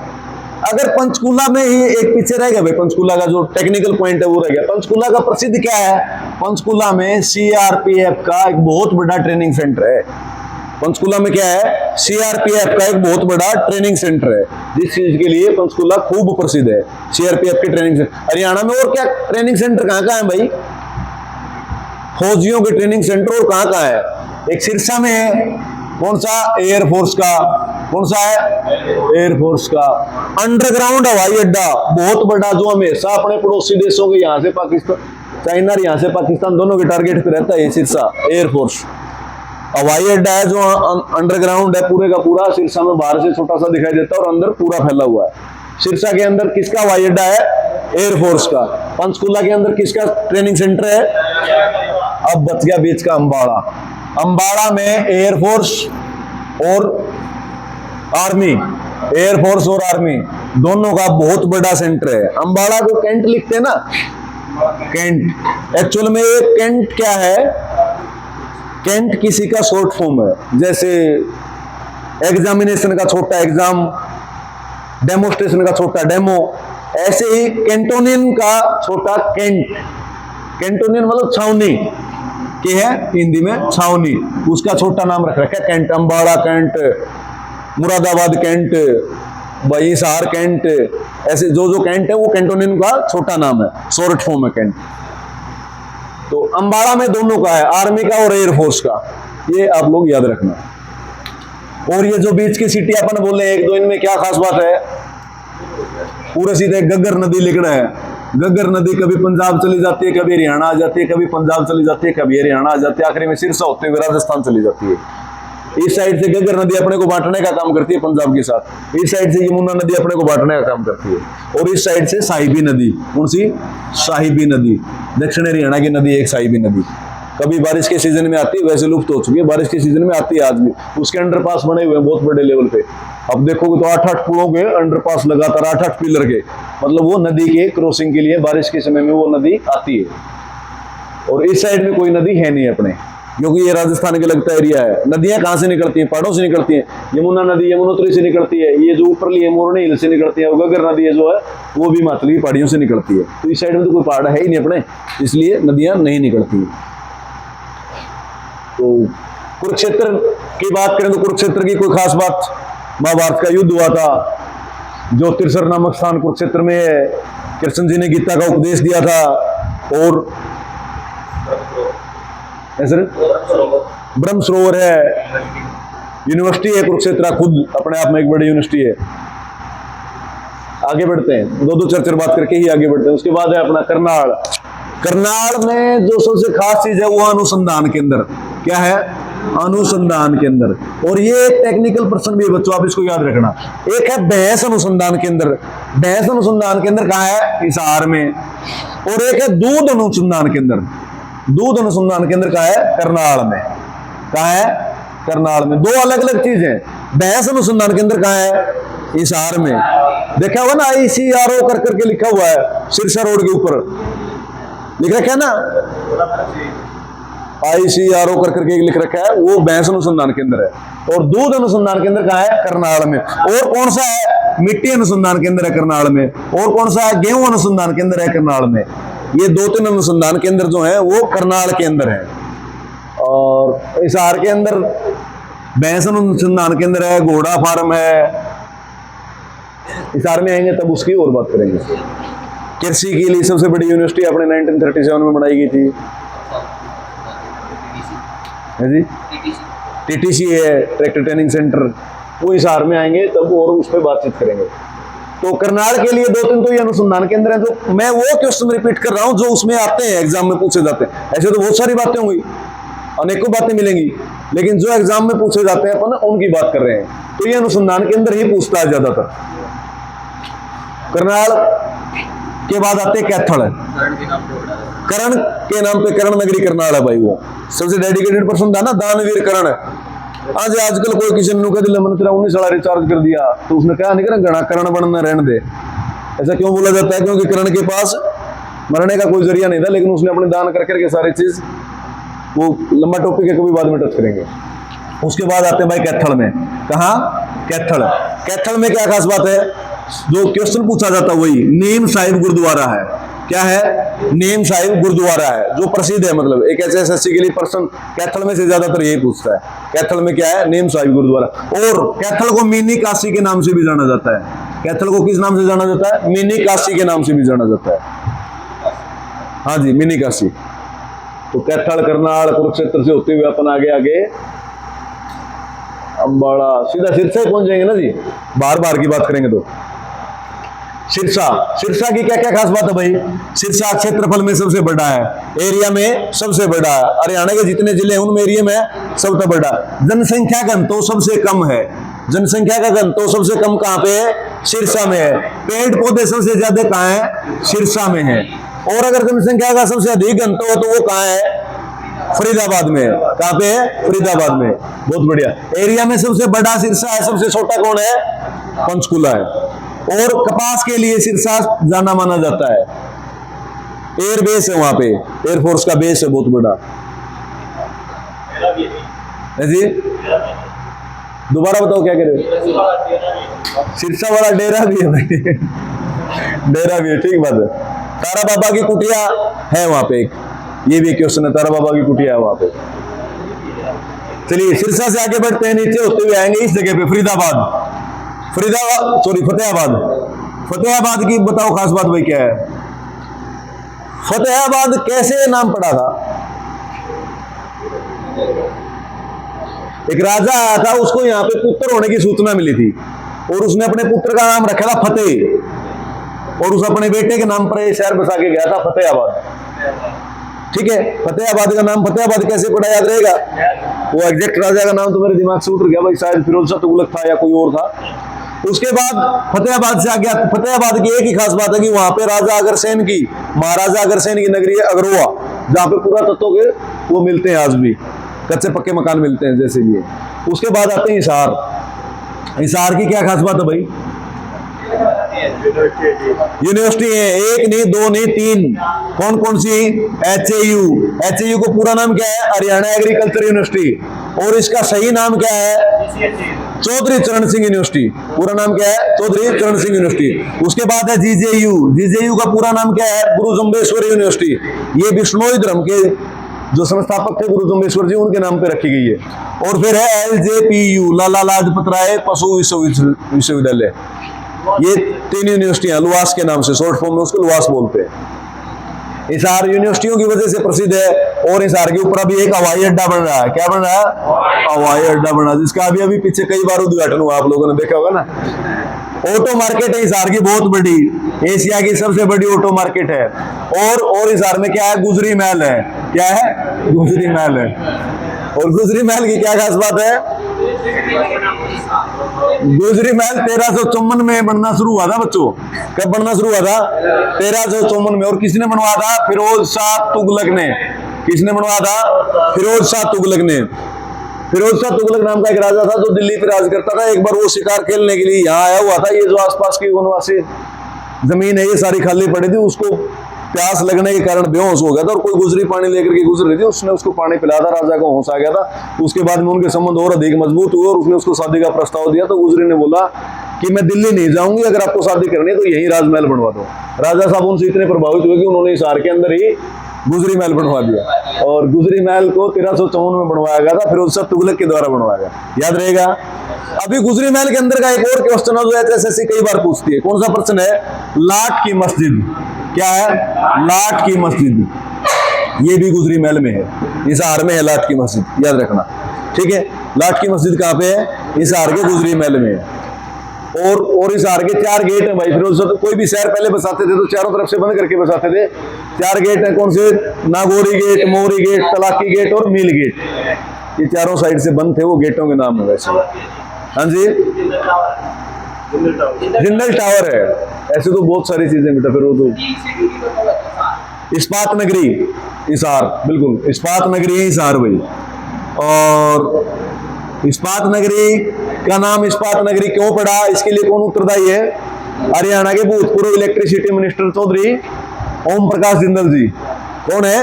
अगर पंचकुला में ही एक पीछे रह गया भाई, पंचकुला का जो टेक्निकल पॉइंट है वो रह गया। पंचकुला का प्रसिद्ध क्या है? पंचकुला में सीआरपीएफ का एक बहुत बड़ा ट्रेनिंग सेंटर है। पंचकुला में क्या है? सीआरपीएफ का एक बहुत बड़ा ट्रेनिंग सेंटर है, जिस चीज के लिए पंचकुला खूब प्रसिद्ध है, सीआरपीएफ के ट्रेनिंग सेंटर। हरियाणा में और क्या ट्रेनिंग सेंटर कहाँ कहाँ है भाई? फौजियों के ट्रेनिंग सेंटर और कहाँ कहाँ है? एक सिरसा में है, कौन सा? एयरफोर्स का। कौन सा है? एयरफोर्स का। अंडरग्राउंड हवाई अड्डा बहुत बड़ा, जो हमेशा अपने पड़ोसी देशों के, यहाँ से पाकिस्तान, चाइना, यहाँ से पाकिस्तान, दोनों के टारगेट पे रहता है सिरसा एयरफोर्स। हवाई अड्डा है जो अंडरग्राउंड है पूरे का पूरा। सिरसा में बाहर से छोटा सा दिखाई देता है और अंदर पूरा फैला हुआ है। सिरसा के अंदर किसका हवाई अड्डा है? एयरफोर्स का। पंचकुला के अंदर किसका ट्रेनिंग सेंटर है? अब बच गया बीच का अंबाड़ा। अंबाड़ा में एयरफोर्स और आर्मी, एयरफोर्स और आर्मी दोनों का बहुत बड़ा सेंटर है। अंबाड़ा को कैंट लिखते हैं ना, कैंट। एक्चुअल में ये कैंट क्या है? कैंट किसी का शॉर्ट फॉर्म है, जैसे एग्जामिनेशन का छोटा एग्जाम, डेमोस्ट्रेशन का छोटा डेमो, ऐसे ही कैंटोनियन का छोटा कैंट। कैंटोनियन मतलब छावनी के है हिंदी में, छावनी, उसका छोटा नाम रख रखा है cantt. Ambala cantt, Moradabad cantt, Hisar cantt, ऐसे जो जो कैंट है वो कैंटोनियन का छोटा नाम है, शॉर्ट फॉर्म है कैंट। तो अंबाड़ा में दोनों का है, आर्मी का और एयरफोर्स का, ये आप लोग याद रखना। और ये जो बीच की सिटी अपन बोले एक दो, इनमें क्या खास बात है? पूरे सीधे गग्गर नदी लिख रहा है। गग्गर नदी कभी पंजाब चली जाती है, कभी हरियाणा आ जाती है, कभी पंजाब चली जाती है, कभी हरियाणा आ जाती है, आखिरी में सिरसा होते हुए राजस्थान चली जाती है। इस साइड से गग्गर नदी अपने को बांटने का काम करती है पंजाब के साथ, इस साइड से यमुना नदी अपने को बांटने का काम करती है, और इस साइड से साहिबी नदी। कौन सी? साहिबी नदी, दक्षिण हरियाणा की नदी एक साहिबी नदी। कभी बारिश के सीजन में आती है, वैसे लुप्त हो चुकी है, बारिश के सीजन में आती है आज भी। उसके अंडरपास बने हुए हैं बहुत बड़े लेवल पे। अब देखोगे तो 8-8 पुलों के अंडरपास लगातार, 8-8 पिलर के, मतलब वो नदी के क्रॉसिंग के लिए बारिश के समय में वो नदी आती है। और इस साइड में कोई नदी है नहीं अपने, क्योंकि ये राजस्थान के लगता एरिया है। नदियां कहाँ से निकलती हैं? पहाड़ों से निकलती हैं। यमुना नदी यमुनोत्री से निकलती है, ये जो ऊपरली है मोरनी हिल से निकलती है, और गग्गर नदी है जो है वो भी हिमाचल की पहाड़ियों से निकलती है। तो इस साइड में तो कोई पहाड़ है ही नहीं अपने, इसलिए नदियां नहीं निकलती। तो कुरुक्षेत्र की बात करें तो कुरुक्षेत्र की कोई खास बात, महाभारत का युद्ध हुआ था, जो तिरसर नामक स्थान कुरुक्षेत्र में है। कृष्ण जी ने गीता का उपदेश दिया था, और ब्रह्म सरोवर है, यूनिवर्सिटी है कुरुक्षेत्र, खुद अपने आप में एक बड़ी यूनिवर्सिटी है। आगे बढ़ते हैं, दो चर्चा बात करके ही आगे बढ़ते हैं। उसके बाद है अपना करनाल। करनाल में जो सबसे खास चीज है वो अनुसंधान केंद्र। क्या है? अनुसंधान केंद्र। और ये एक टेक्निकल प्रश्न भी है बच्चों, आप इसको याद रखना। एक है भैंस अनुसंधान केंद्र। भैंस अनुसंधान केंद्र कहाँ है? हिसार में। और एक है दूध अनुसंधान केंद्र। दूध अनुसंधान केंद्र कहाँ है? करनाल में। कहाँ है? करनाल में। दो अलग अलग चीजें। भैंस अनुसंधान केंद्र कहाँ है? हिसार में। देखा हुआ ना, ICRO कर करके लिखा हुआ है सिरसा रोड के ऊपर, लिख रखा है ना, ICRO कर करके लिख रखा है, वो भैंस अनुसंधान केंद्र है। और दूध अनुसंधान केंद्र कहाँ है? करनाल में। और कौन सा है? मिट्टी अनुसंधान केंद्र है करनाल में। और कौन सा है? गेहूं अनुसंधान केंद्र है करनाल में। ये 2-3 अनुसंधान केंद्र जो है वो करनाल के अंदर है। और हिसार के अंदर भैंस अनुसंधान केंद्र है, घोड़ा फार्म है। हिसार में आएंगे तब उसकी और बात करेंगे। कृषि के लिए सबसे बड़ी यूनिवर्सिटी अपने 1937 में बनाई गई थी, है जी, टीटीसी है, ट्रैक्टर ट्रेनिंग सेंटर। वो हिसार में आएंगे तब और उस पर बातचीत करेंगे। तो करनाल के लिए 2-3 तो ये अनुसंधान केंद्र है। तो मैं वो क्वेश्चन रिपीट कर रहा हूं जो उसमें आते हैं, एग्जाम में पूछे जाते हैं। ऐसे तो बहुत सारी बातें होंगी, अनेकों बातें मिलेंगी, लेकिन जो एग्जाम में पूछे जाते हैं अपन उनकी बात कर रहे हैं। तो ये अनुसंधान केंद्र ही पूछता है ज्यादातर। करनाल के बाद आते कैथल, करण के नाम पे करण नगरी करनाल है भाई। वो सबसे डेडिकेटेड पर्सन था ना, दानवीर करण। आज आजकल कोई किसी ने कह दिया मैंने तेरा 19 साल रिचार्ज कर दिया, तो उसने कहा नहीं करा करण बनना रहने दे। ऐसा क्यों बोला जाता है? क्योंकि करण के पास मरने का कोई जरिया नहीं था, लेकिन उसने अपने दान कर करके सारी चीज, वो लंबा टॉपिक है, कभी बाद में टच करेंगे। उसके बाद आते हैं भाई कैथल में। कहा? कैथल। कैथल में क्या खास बात है? जो क्वेश्चन पूछा जाता वही नीम साहिब गुरुद्वारा है। क्या है? नीम साहिब गुरुद्वारा है, जो प्रसिद्ध है। मतलब एक एसएससी के लिए पर्सन कैथल में से ज्यादातर यही पूछता है। कैथल में क्या है? नीम साहिब गुरुद्वारा। और कैथल को मिनी काशी के नाम से भी जाना जाता है। कैथल को किस नाम से जाना जाता है? मिनी काशी के नाम से भी जाना जाता है। हाँ जी, मिनी काशी। तो कैथल, करनाल, कुरुक्षेत्र से होते हुए अपन आगे अम्बाड़ा, सीधा सिरसा ही पहुंच जाएंगे ना जी। बार की बात करेंगे तो सिरसा की क्या क्या खास बात है भाई? सिरसा क्षेत्रफल में सबसे बड़ा है, एरिया में सबसे बड़ा है। हरियाणा के जितने जिले हैं उनमें एरिया में सबसे बड़ा। जनसंख्या घन तो सबसे कम है। जनसंख्या का घन तो सबसे कम कहां पे है? सिरसा में है। पेड़ पौधे सबसे ज्यादा कहां है? सिरसा में है। और अगर जनसंख्या का सबसे अधिक घन तो वो कहां है? फरीदाबाद में। कहां पे है? फरीदाबाद में। बहुत बढ़िया। एरिया में सबसे बड़ा सिरसा है, सबसे छोटा कौन है? पंचकुला है। और कपास के लिए सिरसा जाना माना जाता है। एयर बेस है वहां पे, एयरफोर्स का बेस है बहुत बड़ा। है जी, दोबारा बताओ क्या कह रहे हो? सिरसा वाला डेरा भी है भाई। डेरा भी है, ठीक बात है। तारा बाबा की कुटिया है वहां पे एक, ये भी क्वेश्चन है। तारा बाबा की कुटिया है वहां पे। चलिए सिरसा से आगे बढ़ते हैं, नीचे होते हुए आएंगे इस जगह पे फतेहाबाद की बताओ खास बात भाई क्या है? फतेहाबाद कैसे नाम पड़ा था? एक राजा आया था, उसको यहाँ पे पुत्र होने की सूचना मिली थी, और उसने अपने पुत्र का नाम रखा था फतेह, और उस अपने बेटे के नाम पर ये शहर बसा के गया था फतेहाबाद। ठीक है, फतेहाबाद का नाम फतेहाबाद कैसे पड़ा याद रहेगा? वो एग्जैक्ट राजा का नाम तो मेरे दिमाग से उतर गया भाई, शायद फिरोज शाह तुगलक था या कोई और था। उसके बाद फतेहाबाद से आ गया। फतेहाबाद की एक ही खास बात है कि वहां पे राजा अग्रसेन की, महाराजा अग्रसेन की नगरी है अग्रवा, जहां पे पुरातत्व के वो मिलते हैं, आज भी कच्चे पक्के मकान मिलते हैं जैसे ये। उसके बाद आते हैं हिसार। हिसार की क्या खास बात है भाई? यूनिवर्सिटी है, एक नहीं, दो नहीं, 3। कौन कौन सी? एचएयू को पूरा नाम क्या है? Haryana agriculture university. और इसका सही नाम क्या है? चौधरी चरण सिंह यूनिवर्सिटी। पूरा नाम क्या है? चौधरी चरण सिंह यूनिवर्सिटी। उसके बाद है जीजेयू का पूरा नाम क्या है? गुरु जम्बेश्वर यूनिवर्सिटी। ये विष्णोई धर्म के जो संस्थापक थे गुरु जम्बेश्वर जी, उनके नाम पे रखी गई है। और फिर है LJPU, लाला लाजपत राय पशु विश्वविद्यालय। ये 3 यूनिवर्सिटियां लुवास के नाम से, शॉर्ट फॉर्म में उसको लुवास बोलते हैं। हिसार यूनिवर्सिटियों की वजह से प्रसिद्ध है। और हिसार के ऊपर अभी एक हवाई अड्डा बन रहा है। क्या बन रहा है? हवाई अड्डा बन रहा है, जिसका अभी पीछे कई बार उद्घाटन हुआ, आप लोगों ने देखा होगा ना। ऑटो मार्केट है हिसार की बहुत बड़ी, एशिया की सबसे बड़ी ऑटो मार्केट है। और हिसार में क्या है? गुजरी महल है। क्या है? गुजरी महल है। और गुजरी महल की क्या खास बात है? गुजरी महल 1354 में बनना शुरू हुआ था बच्चों। कब बनना शुरू हुआ था? 1354 में। और किसने बनवाया था? फिरोज शाह तुगलक ने। किसने बनवाया था? फिरोज शाह तुगलक ने। फिरोज शाह तुगलक नाम का एक राजा था जो दिल्ली पे राज करता था। एक बार वो शिकार खेलने के लिए यहाँ आया हुआ था। ये जो आसपास की वनवासी जमीन है ये सारी खाली पड़ी थी। उसको प्यास लगने के कारण बेहोश हो गया था, और कोई गुजरी पानी लेकर के गुजर रही थी, उसने उसको पानी पिलाया था, राजा को होश आ गया था। उसके बाद में उनके संबंध और अधिक मजबूत हुए, और उसने उसको शादी का प्रस्ताव दिया। तो गुजरी ने बोला कि मैं दिल्ली नहीं जाऊंगी, अगर आपको शादी करनी है तो यही राजमहल बनवा दो। राजा साहब उनसे इतने प्रभावित हुए कि उन्होंने हिसार के अंदर ही गुजरी महल बनवा दिया। और गुजरी महल को 1354 में बनवाया गया था, फिरोज शाह तुगलक के द्वारा बनवाया गया। याद रहेगा। अभी गुजरी महल के अंदर का एक और क्वेश्चन है जो HSSC कई बार पूछती है। कौन सा प्रश्न है? लाट की मस्जिद। क्या है? लाट की मस्जिद, ये भी गुजरी महल में है, हिसार में है लाट की मस्जिद, याद रखना, ठीक है। लाट की मस्जिद कहाँ पे है? हिसार के गुजरी महल में है। और हिसार के 4 गेट हैं भाई। फिर कोई भी शहर पहले बसाते थे तो चारों तरफ से बंद करके बसाते थे। 4 गेट हैं, कौन से? नागौरी गेट, मोरी गेट, तलाकी गेट और मील गेट। ये चारों साइड से बंद थे, वो गेटों के नाम है वैसे। हाँ जी, जिंदल टावर है। ऐसे तो बहुत सारी चीजें बेटा, फिर वो तो इस्पात नगरी हिसार, बिल्कुल इस्पात नगरी है हिसार भाई। और इस्पात नगरी का नाम इस्पात नगरी क्यों पड़ा, इसके लिए कौन उत्तरदायी है? हरियाणा के भूतपूर्व इलेक्ट्रिसिटी मिनिस्टर चौधरी ओम प्रकाश जिंदल जी। कौन है?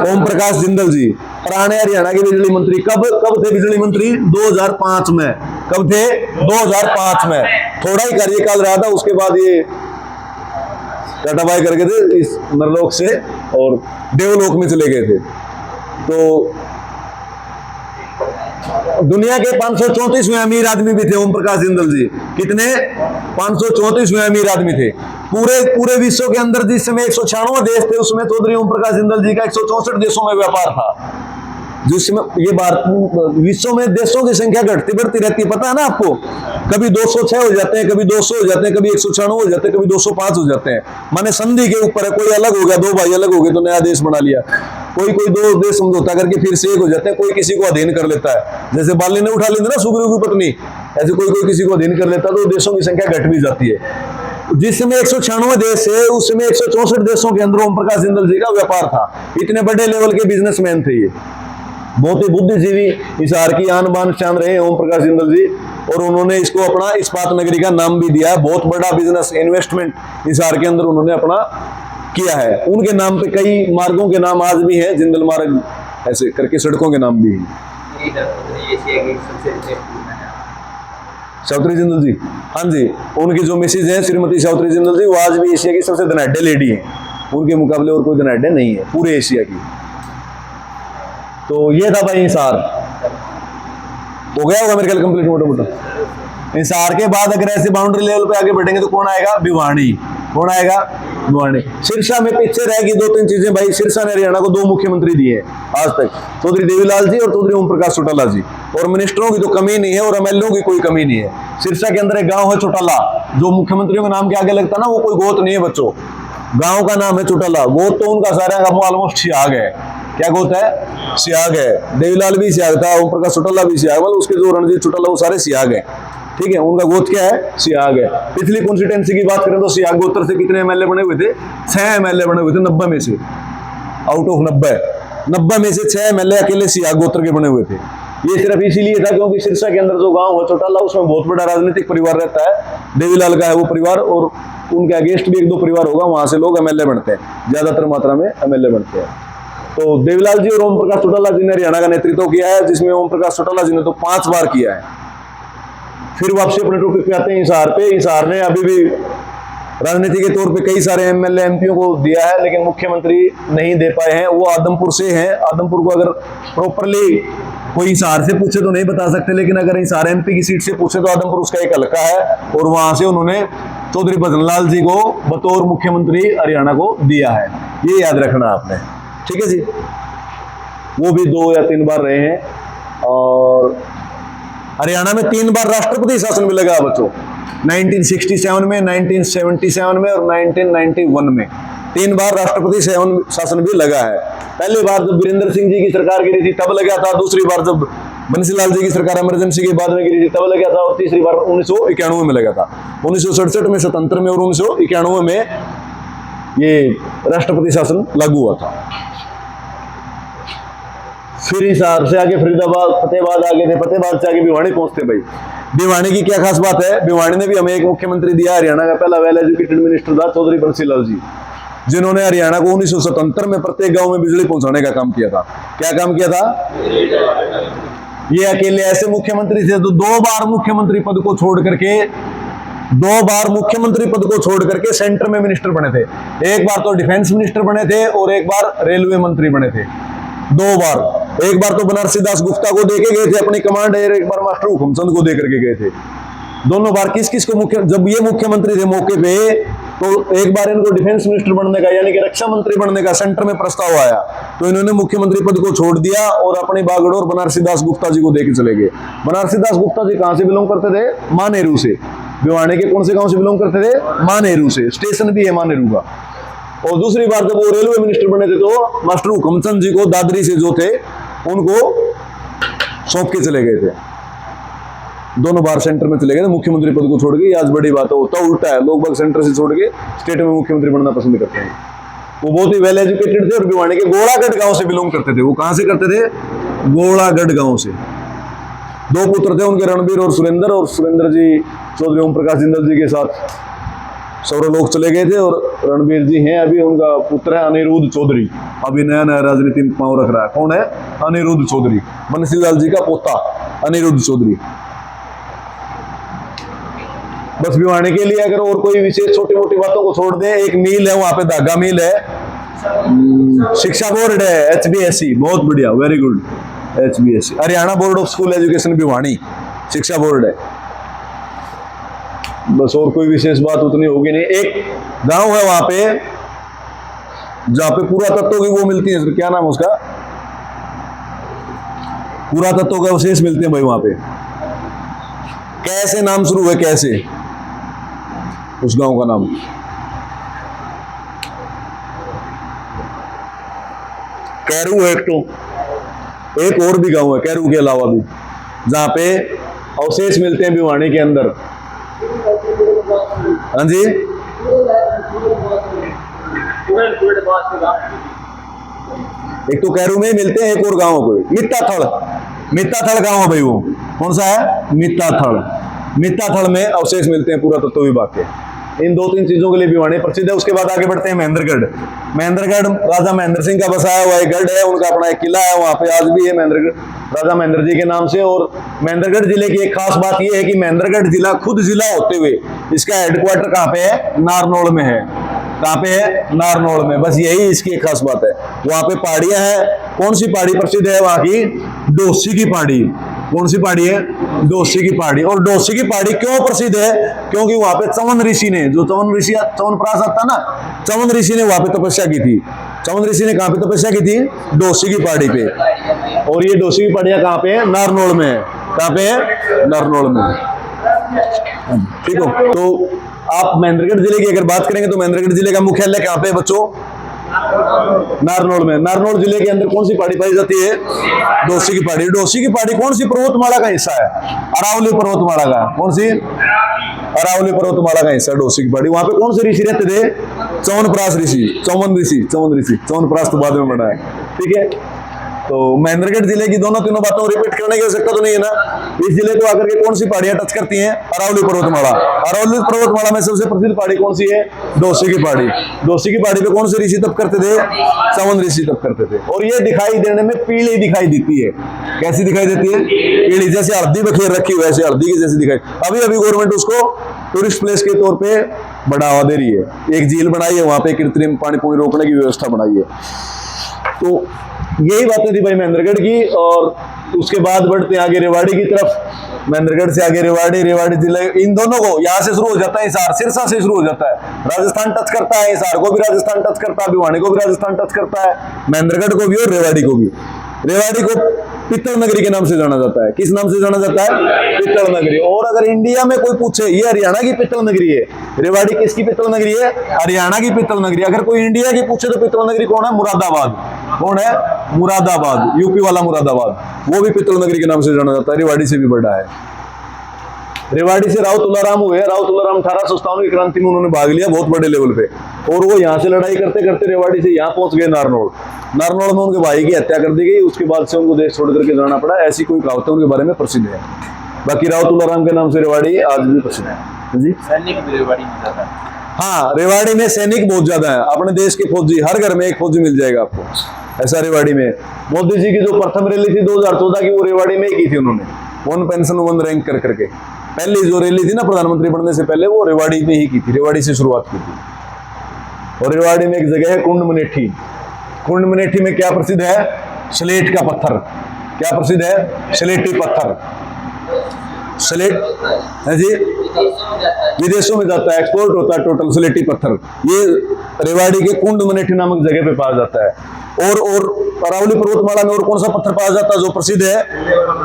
ओम प्रकाश जिंदल जी, पुराने हरियाणा के बिजली मंत्री। कब थे बिजली मंत्री? 2005 में। कब थे? 2005 में। थोड़ा ही कार्यकाल रहा था, उसके बाद ये टाटा बाय करके थे इस नरलोक से और देवलोक में चले गए थे। तो दुनिया के 534वें अमीर आदमी भी थे ओम प्रकाश जिंदल जी। कितने? 534वें अमीर आदमी थे पूरे विश्व के अंदर। जिस समय 196 देश थे, उसमें चौधरी ओम प्रकाश जिंदल जी का 164 देशों में व्यापार था। जिसमें ये भारत विश्व में देशों की संख्या घटती बढ़ती रहती है, पता है ना आपको? कभी 206 हो जाते हैं, कभी 200 हो जाते हैं, कभी 196 हो जाते हैं, कभी 205 हो जाते हैं। माने संधि के ऊपर है, कोई अलग हो गया, 2 भाई अलग हो गए तो नया देश बना लिया। कोई 2 देश समझौता करके फिर से एक हो जाते हैं। कोई किसी को अधीन कर लेता है, जैसे बाली ने उठा ली थी ना सुग्रीव की पत्नी, ऐसे कोई किसी को अधीन कर लेता है तो देशों की संख्या घट भी जाती है। जिस समय 196 देश है, उस समय 164 देशों के अंदर ओम प्रकाश जिंदल जी का व्यापार था। इतने बड़े लेवल के बिजनेसमैन थे ये, बहुत ही बुद्धिजीवी, हिसार की आन बान शान रहे ओम प्रकाश जिंदल जी। और उन्होंने इसको अपना इस्पात नगरी का नाम भी दिया है। बहुत बड़ा बिजनेस इन्वेस्टमेंट हिसार के अंदर उन्होंने अपना किया है। उनके नाम पे कई मार्गों के नाम आज भी हैं, जिंदल मार्ग ऐसे करके सड़कों के नाम भी हैं। सावित्री जिंदल जी, हाँ जी, उनकी जो मिसेज है श्रीमती सावित्री जिंदल जी, वो आज भी एशिया की सबसे धनाढ्य लेडी है। उनके मुकाबले और कोई धनाढ्य नहीं है पूरे एशिया की। तो ये था भाई हिसार। हो गया होगा मेरे ख्याल कंप्लीट मोटा मोटा। हिसार के बाद अगर ऐसे बाउंड्री लेवल पे आगे बढ़ेंगे तो कौन आएगा? भिवानी। कौन आएगा? भिवानी। सिरसा में पीछे रहेगी 2-3 चीजें भाई। सिरसा ने हरियाणा को 2 मुख्यमंत्री दिए आज तक, चौधरी देवीलाल जी और चौधरी ओम प्रकाश चौटाला जी। और मिनिस्टरों की तो कमी नहीं है और एमएलए की कोई कमी नहीं है। सिरसा के अंदर एक गाँव है चौटाला, जो मुख्यमंत्रियों के नाम के आगे लगता है ना, वो कोई गोत नहीं है बच्चों। गाँव का नाम है चौटाला। गोत तो उनका सारा का ऑलमोस्ट सियाग है। क्या गोत है? सियाग है। देवीलाल भी सियाग था, ओम प्रकाश चौटाला भी सियाग, मतलब उसके जो रणजीत चौटाला वो सारे सियाग है, ठीक है। उनका गोत क्या है? सियाग है। पिछली कॉन्स्टिट्यूएंसी की बात करें तो सियाग गोत्र से कितने एमएलए बने हुए थे? 6 एमएलए बने हुए थे 90 में से। आउट ऑफ 90 में से 6 एमएलए अकेले सियाग गोत्र के बने हुए थे। ये सिर्फ इसीलिए था क्योंकि सिरसा के अंदर जो गांव है चौटाला, उसमें बहुत बड़ा राजनीतिक परिवार रहता है। देवीलाल का है वो परिवार, और उनके अगेंस्ट भी 1-2 परिवार होगा, वहां से लोग एमएलए बनते हैं, ज्यादातर मात्रा में एमएलए बनते हैं। तो देवीलाल जी और ओम प्रकाश चौटाला जी ने हरियाणा का नेतृत्व किया है, जिसमें ओम प्रकाश चौटाला जी ने तो 5 बार किया है। फिर वापसी अपने टॉपिक पे आते हैं हिसार पे। हिसार ने अभी भी राजनीति के तौर पे कई सारे एमएलए एमपीओ को दिया है, लेकिन मुख्यमंत्री नहीं दे पाए हैं। वो आदमपुर से हैं। आदमपुर को अगर प्रॉपरली कोई हिसार से पूछे तो नहीं बता सकते, लेकिन अगर हिसार एमपी की सीट से पूछे तो आदमपुर उसका एक हल्का है, और वहां से उन्होंने चौधरी भजनलाल जी को बतौर मुख्यमंत्री हरियाणा को दिया है। ये याद रखना आपने, ठीक है जी। वो भी 2 या 3 बार रहे हैं। और हरियाणा में 3 बार राष्ट्रपति शासन भी लगा बच्चों, 1967 में, 1977 में और 1991 में 3 बार राष्ट्रपति शासन भी लगा है। पहली बार जब वीरेंद्र सिंह जी की सरकार गिरी थी तब लगा था, दूसरी बार जब बंसीलाल जी की सरकार इमरजेंसी के बाद में गिरी थी तब लगा था, और तीसरी बार 1991 में लगा था। 1967 में, 77 में और 1991 में ये राष्ट्रपति शासन लागू हुआ था। फिर हिसार से आगे फरीदाबाद, फतेहाबाद आगे थे, फतेहाबाद से आगे भिवानी पहुंचते भाई। भिवानी की क्या खास बात है? भिवानी ने भी हमें एक मुख्यमंत्री दिया, हरियाणा का पहला वेल एजुकेटेड मिनिस्टर था चौधरी बंसीलाल जी, जिन्होंने हरियाणा को 1977 में प्रत्येक गांव में बिजली पहुंचाने का काम किया था। क्या काम किया था? ये अकेले ऐसे मुख्यमंत्री थे तो 2 बार मुख्यमंत्री पद को छोड़ करके सेंटर में मिनिस्टर बने थे। एक बार तो डिफेंस मिनिस्टर बने थे और एक बार रेलवे मंत्री बने थे। 2 बार। एक बार तो बनारसी दास गुप्ता को देके गए थे अपनी कमांड, एक बार मास्टर हुकुमचंद को दे करके गए थे। दोनों बार किस किस को जब ये मुख्यमंत्री थे मौके पे तो एक बार इनको डिफेंस मिनिस्टर बनने का यानी कि रक्षा मंत्री बनने का सेंटर में प्रस्ताव आया, तो इन्होंने मुख्यमंत्री पद को छोड़ दिया और अपनी बागडोर बनारसी दास गुप्ता जी को देके चले गए। बनारसी दास गुप्ता जी कहां से बिलोंग करते थे? मानेरू से। भिवानी के कौन से गांव से बिलोंग करते थे? मानेरू से। स्टेशन भी है मानेरू का। और दूसरी बार जब वो रेलवे मिनिस्टर बने थे तो मास्टर हुकमचंद जी को दादरी से जो थे उनको सौंप के चले गए थे। दोनों बार सेंटर में चले गए थे मुख्यमंत्री पद को छोड़ के। आज बड़ी बात है, होता उल्टा है, लोग बाग सेंटर से छोड़ के स्टेट में मुख्यमंत्री बनना पसंद करते हैं। वो बहुत ही वेल एजुकेटेड थे और भिवानी के गोड़ागढ़ गांव से बिलोंग करते थे। वो कहां से करते थे? गोड़ागढ़ गांव से। दो पुत्र थे उनके, रणबीर और सुरेंद्र जी चौधरी ओम प्रकाश जिंदल जी के साथ सौरलोक चले गए थे। और रणबीर जी हैं अभी, उनका पुत्र है अनिरुद्ध चौधरी, अभी नया नया राजनीति में पांव रख रहा है। कौन है? अनिरुद्ध चौधरी, बंसीलाल जी का पोता अनिरुद्ध चौधरी। बस भिवानी के लिए अगर और कोई विशेष छोटी मोटी बातों को छोड़ दें, एक मिल है वहां पे, धागा मिल है, शिक्षा बोर्ड है HBSE, बहुत बढ़िया, very good, HBSE Haryana board of school education Bhiwani शिक्षा बोर्ड है। बस और कोई विशेष बात उतनी होगी नहीं। एक गांव है वहां पे जहां पे पुरातत्व की वो मिलती है, क्या नाम उसका? पुरातत्व के अवशेष मिलते हैं भाई वहां पे। कैसे नाम शुरू है, कैसे उस गांव का नाम? कैरू है एक तो, एक और भी गांव है कैरू के अलावा भी जहां पे अवशेष मिलते हैं भिवानी के अंदर। हाँ जी, एक तो कैरू में मिलते हैं, एक और गांव को मित्ताथड़ गांव है भाई। वो कौन सा है? मित्ताथड़ में अवशेष मिलते हैं पुरातत्व विभाग के। इन दो तीन चीजों के लिए भिवानी प्रसिद्ध है। उसके बाद आगे बढ़ते हैं महेंद्रगढ़ राजा महेंद्र सिंह का बसाया हुआ एक गढ़ है, उनका अपना एक किला है वहां पे, आज भी है महेंद्रगढ़, राजा महेंद्र जी के नाम से। और महेंद्रगढ़ जिले की एक खास बात यह है कि महेंद्रगढ़ जिला खुद जिला होते हुए इसका हेडक्वार्टर कहां पे है? नारनौल में है। कहां पे है? नारनौल में। बस यही इसकी एक खास बात है। वहां पे पहाड़ियां हैं। कौन सी पहाड़ी प्रसिद्ध है वहां की? डोसी की पहाड़ी। कौन सी पहाड़ी है? डोसी की पहाड़ी। और डोसी की पहाड़ी क्यों प्रसिद्ध है? क्योंकि वहां पे चवन ऋषि ने, जो चवनप्राश आता ना, चवन ऋषि ने वहां पे तपस्या की थी। चवन ऋषि ने कहां पे तपस्या की थी? डोसी की पहाड़ी पे। और ये डोसी की पहाड़ियां कहां पे है? नारनौल में है। कहां पे है? नारनौल में। ठीक हो? तो आप महेंद्रगढ़ जिले की अगर बात करेंगे तो महेंद्रगढ़ जिले का मुख्यालय कहां पे है बच्चों? नारनौल में। नारनौल जिले के अंदर कौन सी पहाड़ी पाई जाती है? डोसी की पहाड़ी। डोसी की पहाड़ी कौन सी पर्वतमाला का हिस्सा है? अरावली पर्वतमाला का। कौन सी? अरावली पर्वतमाला का हिस्सा डोसी की पहाड़ी। वहां पे कौन से ऋषि रहते थे? चवनप्राश ऋषि, चवनप्राश तो बाद में बना है। ठीक है, तो महेंद्रगढ़ जिले की दोनों तीनों बातों को रिपीट करने की आवश्यकता तो नहीं है ना। इस जिले को आकर के कौन सी पहाड़ियां टच करती हैं? अरावली पर्वतमाला। अरावली पर्वतमाला में सबसे प्रसिद्ध पहाड़ी कौन सी है? डोसी की पहाड़ी। डोसी की पहाड़ी पे कौन से ऋषि तप करते थे? चवन ऋषि तप करते थे। और ये दिखाई देने में पीली दिखाई देती है। कैसी दिखाई देती है? पीली, जैसे हल्दी बखेर रखी हुई वैसे हल्दी की जैसी दिखाई। अभी अभी गवर्नमेंट उसको टूरिस्ट प्लेस के तौर पे बढ़ावा दे रही है। एक झील बनाई है वहां पे, कृत्रिम पानी पूरी रोकने की व्यवस्था बनाई है। तो यही बातें थी भाई महेंद्रगढ़ की। और उसके बाद बढ़ते हैं आगे रेवाड़ी की तरफ। महेंद्रगढ़ से आगे रेवाड़ी, रेवाड़ी जिले, इन दोनों को यहाँ से शुरू हो जाता है हिसार, सिरसा से शुरू हो जाता है। राजस्थान टच करता है, हिसार को भी राजस्थान टच करता है, भिवानी को भी राजस्थान टच करता है, महेंद्रगढ़ को भी और रेवाड़ी को भी। रेवाड़ी को पित्तल नगरी के नाम से जाना जाता है। किस नाम से जाना जाता है? पित्तल नगरी। और अगर इंडिया में कोई पूछे ये हरियाणा की पित्तल नगरी है, रेवाड़ी किसकी पित्तल नगरी है? हरियाणा की पित्तल नगरी। अगर कोई इंडिया की पूछे तो पित्तल नगरी कौन है? मुरादाबाद। कौन है? मुरादाबाद, यूपी वाला मुरादाबाद। वो भी पित्तल नगरी के नाम से जाना जाता है। रेवाड़ी से भी बड़ा है। रेवाड़ी से राव तुलाराम हुए। राव तुलाराम 1857 की क्रांति में उन्होंने भाग लिया बहुत बड़े लेवल पे। और वो यहाँ से लड़ाई करते करते रेवाड़ी से यहाँ पहुंच गए नारनौल। नारनौल में उनके भाई की हत्या कर दी गई। उसके बाद से उनको देश छोड़ करके जाना पड़ा। ऐसी कोई कहावतें उनके बारे में प्रसिद्ध है। बाकी राव तुलाराम के नाम से रेवाड़ी आज भी प्रसिद्ध है जी। सैनिक भी रेवाड़ी में ज्यादा है। हाँ, रेवाड़ी में सैनिक बहुत ज्यादा है। अपने देश के फौजी, हर घर में एक फौजी मिल जाएगा आपको। ऐसा रेवाड़ी में मोदी जी की जो प्रथम रैली थी 2014 की, वो रेवाड़ी में ही की थी उन्होंने। 1 पेंशन 1 रैंक कर करके पहली जो रैली थी ना प्रधानमंत्री बनने से पहले, वो रेवाड़ी में ही की थी। रेवाड़ी से शुरुआत की थी। और रेवाड़ी में एक जगह है कुंड मनेठी। कुंड मनेठी में क्या प्रसिद्ध है? स्लेट का पत्थर। क्या प्रसिद्ध है? स्लेटी पत्थर। स्लेट है जी, विदेशों में जाता है, एक्सपोर्ट होता है टोटल स्लेटी पत्थर। ये रेवाड़ी के कुंड मनेठी नामक जगह पे पाया जाता है। और अरावली पर्वतमाला में और कौन सा पत्थर पाया जाता है जो प्रसिद्ध है?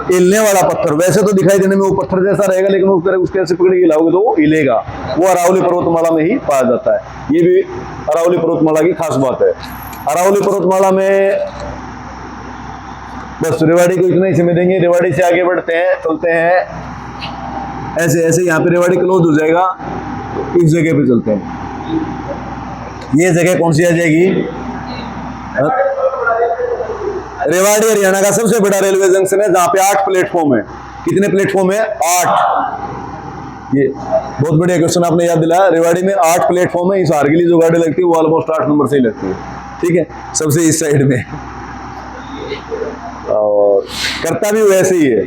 हिलने वाला पत्थर। वैसे तो दिखाई देने में वो पत्थर जैसा रहेगा, लेकिन उसके ऐसे पकड़ के हिलाओगे तो वो हिलेगा। वो अरावली पर्वतमाला में ही पाया जाता है। ये भी अरावली पर्वतमाला की खास बात है। अरावली पर्वतमाला में बस रेवाड़ी को इतना ही समय देंगे। रेवाड़ी से आगे बढ़ते हैं, चलते हैं ऐसे ऐसे, यहाँ पे रेवाड़ी क्लोज हो जाएगा, इस जगह पे चलते हैं। ये जगह कौन सी आ जाएगी? रेवाड़ी हरियाणा का सबसे बड़ा रेलवे जंक्शन है, जहां पे 8 प्लेटफॉर्म है। कितने प्लेटफॉर्म है? 8। ये बहुत बढ़िया क्वेश्चन आपने याद दिलाया। रेवाड़ी में 8 प्लेटफॉर्म है। इस हार के लिए जो गाड़ी लगती है वो ऑलमोस्ट 8 नंबर से ही लगती है। ठीक है, सबसे इस साइड में। और करता भी वैसे ही है,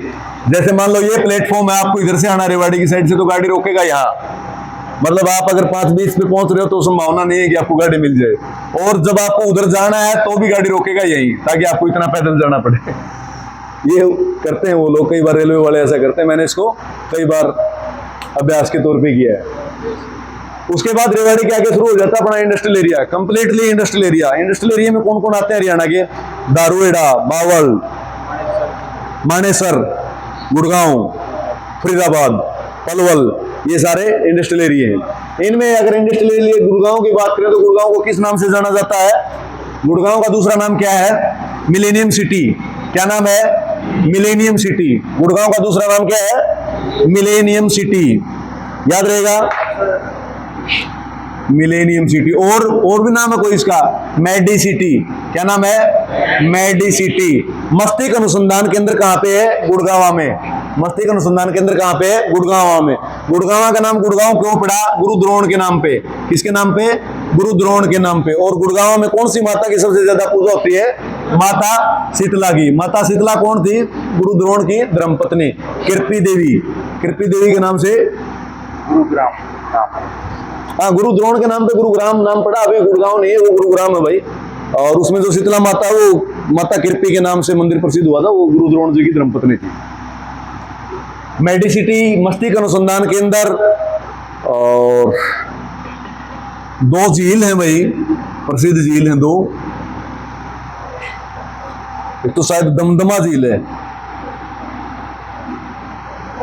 जैसे मान लो ये प्लेटफॉर्म है, आपको इधर से आना रेवाड़ी की साइड से, तो गाड़ी रोकेगा यहाँ। मतलब आप अगर 5:20 पे पहुंच रहे हो तो संभावना नहीं है कि आपको गाड़ी मिल जाए। और जब आपको उधर जाना है तो भी गाड़ी रोकेगा यही, ताकि आपको इतना पैदल जाना पड़े। ये करते हैं वो लोग, कई बार रेलवे वाले ऐसा करते हैं। मैंने इसको कई बार अभ्यास के तौर पे किया है। उसके बाद रेवाड़ी के आगे शुरू हो जाता है अपना industrial area, completely industrial area. Industrial area में कौन कौन आते हैं हरियाणा के? दारुएड़ा, बावल, मानेसर, गुड़गांव, फरीदाबाद, पलवल, ये सारे इंडस्ट्रियल एरिया हैं। इनमें अगर इंडस्ट्रियल एरिया गुड़गांव की बात करें तो गुड़गांव को किस नाम से जाना जाता है? गुड़गांव का दूसरा नाम क्या है? Millennium city. क्या नाम है? Millennium city. गुड़गांव का दूसरा नाम क्या है? Millennium city. याद रहेगा, मिलेनियम सिटी। और भी नाम है कोई इसका? Medicity. क्या नाम है? Medicity. मस्तिष्क अनुसंधान केंद्र कहाँ पे है? गुड़गांव में। मस्तिष्क अनुसंधान केंद्र कहाँ पे है? गुड़गांव में। गुड़गांव का नाम गुड़गांव क्यों पड़ा? गुरु द्रोण के नाम पे। किसके नाम पे? गुरु द्रोण के नाम पे। और गुड़गांव में कौन सी माता की सबसे ज्यादा पूजा होती है? माता शीतला की। माता शीतला कौन थी? गुरु द्रोण की धर्मपत्नी कृपी देवी। कृपी देवी के नाम से गुरुग्राम। हाँ, गुरु द्रोण के नाम पे गुरुग्राम नाम पड़ा। अभी गुड़गांव नहीं है, वो गुरुग्राम है भाई। और उसमें जो शीतला माता, वो माता कृपी के नाम से मंदिर प्रसिद्ध हुआ था, वो गुरु द्रोण जी की धर्मपत्नी थी। मेडिसिटी, मस्तिष्क अनुसंधान केंद्र। और 2 झील हैं भाई, प्रसिद्ध झील हैं 2। एक तो शायद दमदमा झील है,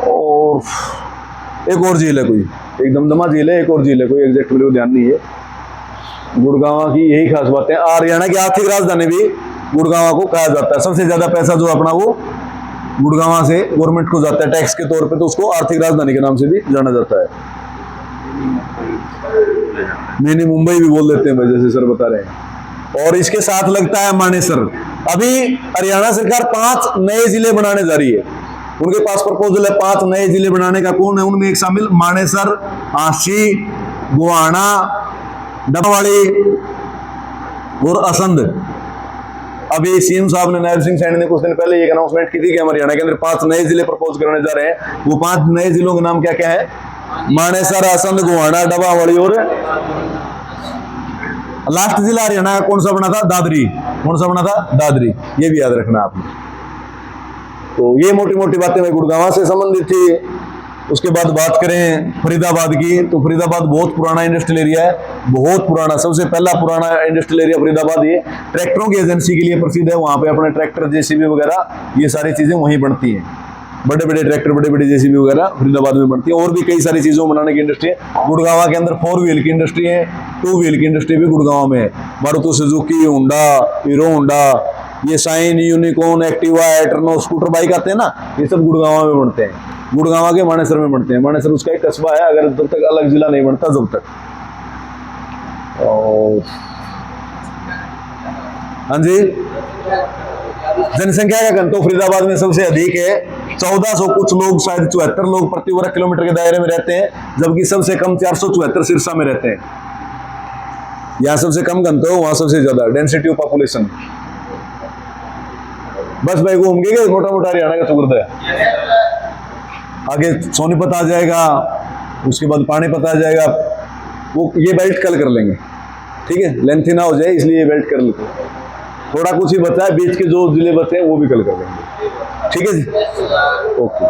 और एक और झील है कोई। एक दमदमा झील है, एक और झील है कोई, एग्जैक्ट मेरे को ध्यान नहीं है। गुड़गांव की यही खास बात है। हरियाणा की आर्थिक राजधानी भी गुड़गांव को कहा जाता है। सबसे ज्यादा पैसा जो अपना वो गुड़गांव से गवर्नमेंट को जाता है टैक्स के तौर पे, तो उसको आर्थिक राजधानी के नाम से भी जाना जाता है। मिनी मुंबई भी बोल देते हैं भाई, जैसे सर बता रहे हैं। और इसके साथ लगता है मानेसर। अभी हरियाणा सरकार 5 नए जिले बनाने जा रही है। उनके पास प्रपोजल है 5 नए जिले बनाने का। कौन है उनमें? एक शामिल मानेसर, आशी, गोहाना, डबवाड़ी और असंध। अभी सीएम साहब ने, नायब सिंह सैनी ने कुछ दिन पहले एक अनाउंसमेंट की थी कि हम हरियाणा के अंदर 5 नए जिले प्रपोज करने जा रहे हैं। वो 5 नए जिलों के नाम क्या क्या है? मानेसर, असंध, गोहाना, डबावाड़ी और लास्ट जिला हरियाणा का कौन सा बना था? दादरी। कौन सा बना था? दादरी। ये भी याद रखना आपने। तो ये मोटी मोटी बातें भाई गुड़गांव से संबंधित थी। उसके बाद बात करें फरीदाबाद की, तो फरीदाबाद बहुत पुराना इंडस्ट्रियल एरिया है, बहुत पुराना। सबसे पहला पुराना इंडस्ट्रियल एरिया फरीदाबाद ये ट्रैक्टरों की एजेंसी के लिए प्रसिद्ध है। वहां पे अपने ट्रैक्टर, जेसीबी वगैरह, ये सारी चीजें वहीं बनती हैं। बड़े बड़े ट्रैक्टर, बड़े बड़े जेसीबी वगैरह फरीदाबाद में बनती है। और भी कई सारी चीजों बनाने की इंडस्ट्री है। गुड़गांव के अंदर 4 व्हील की इंडस्ट्री है, 2 व्हील की इंडस्ट्री भी गुड़गांव में है। Maruti Suzuki, Honda, Hero Honda, ये Shine, Unicorn, Activa, Eterno, scooter bike आते हैं ना, ये सब गुड़गांव में बनते हैं। गुड़गांव के मानेसर में बनते हैं। मानेसर उसका एक कस्बा है, अगर जब तक अलग जिला नहीं बनता जब तक। और हाँ जी, जनसंख्या का घनत्व फरीदाबाद में सबसे अधिक है। 1400 कुछ लोग, शायद 74 लोग प्रति वर्ग किलोमीटर के दायरे में रहते हैं, जबकि सबसे कम 474 सिरसा में रहते हैं। यहाँ सबसे कम घनत्व, वहां सबसे ज्यादा डेंसिटी ऑफ पॉपुलेशन। बस भाई घूम गए मोटा मोटा हरियाणा का चुगुर्द है। आगे सोनीपत आ जाएगा, उसके बाद पानीपत आ जाएगा। वो ये बेल्ट कल कर लेंगे, ठीक है, लेंथी ना हो जाए इसलिए ये बेल्ट कर लेते हैं। थोड़ा कुछ ही बचा है, बीच के जो जिले बचे हैं वो भी कल कर लेंगे, ठीक है जी, ओके।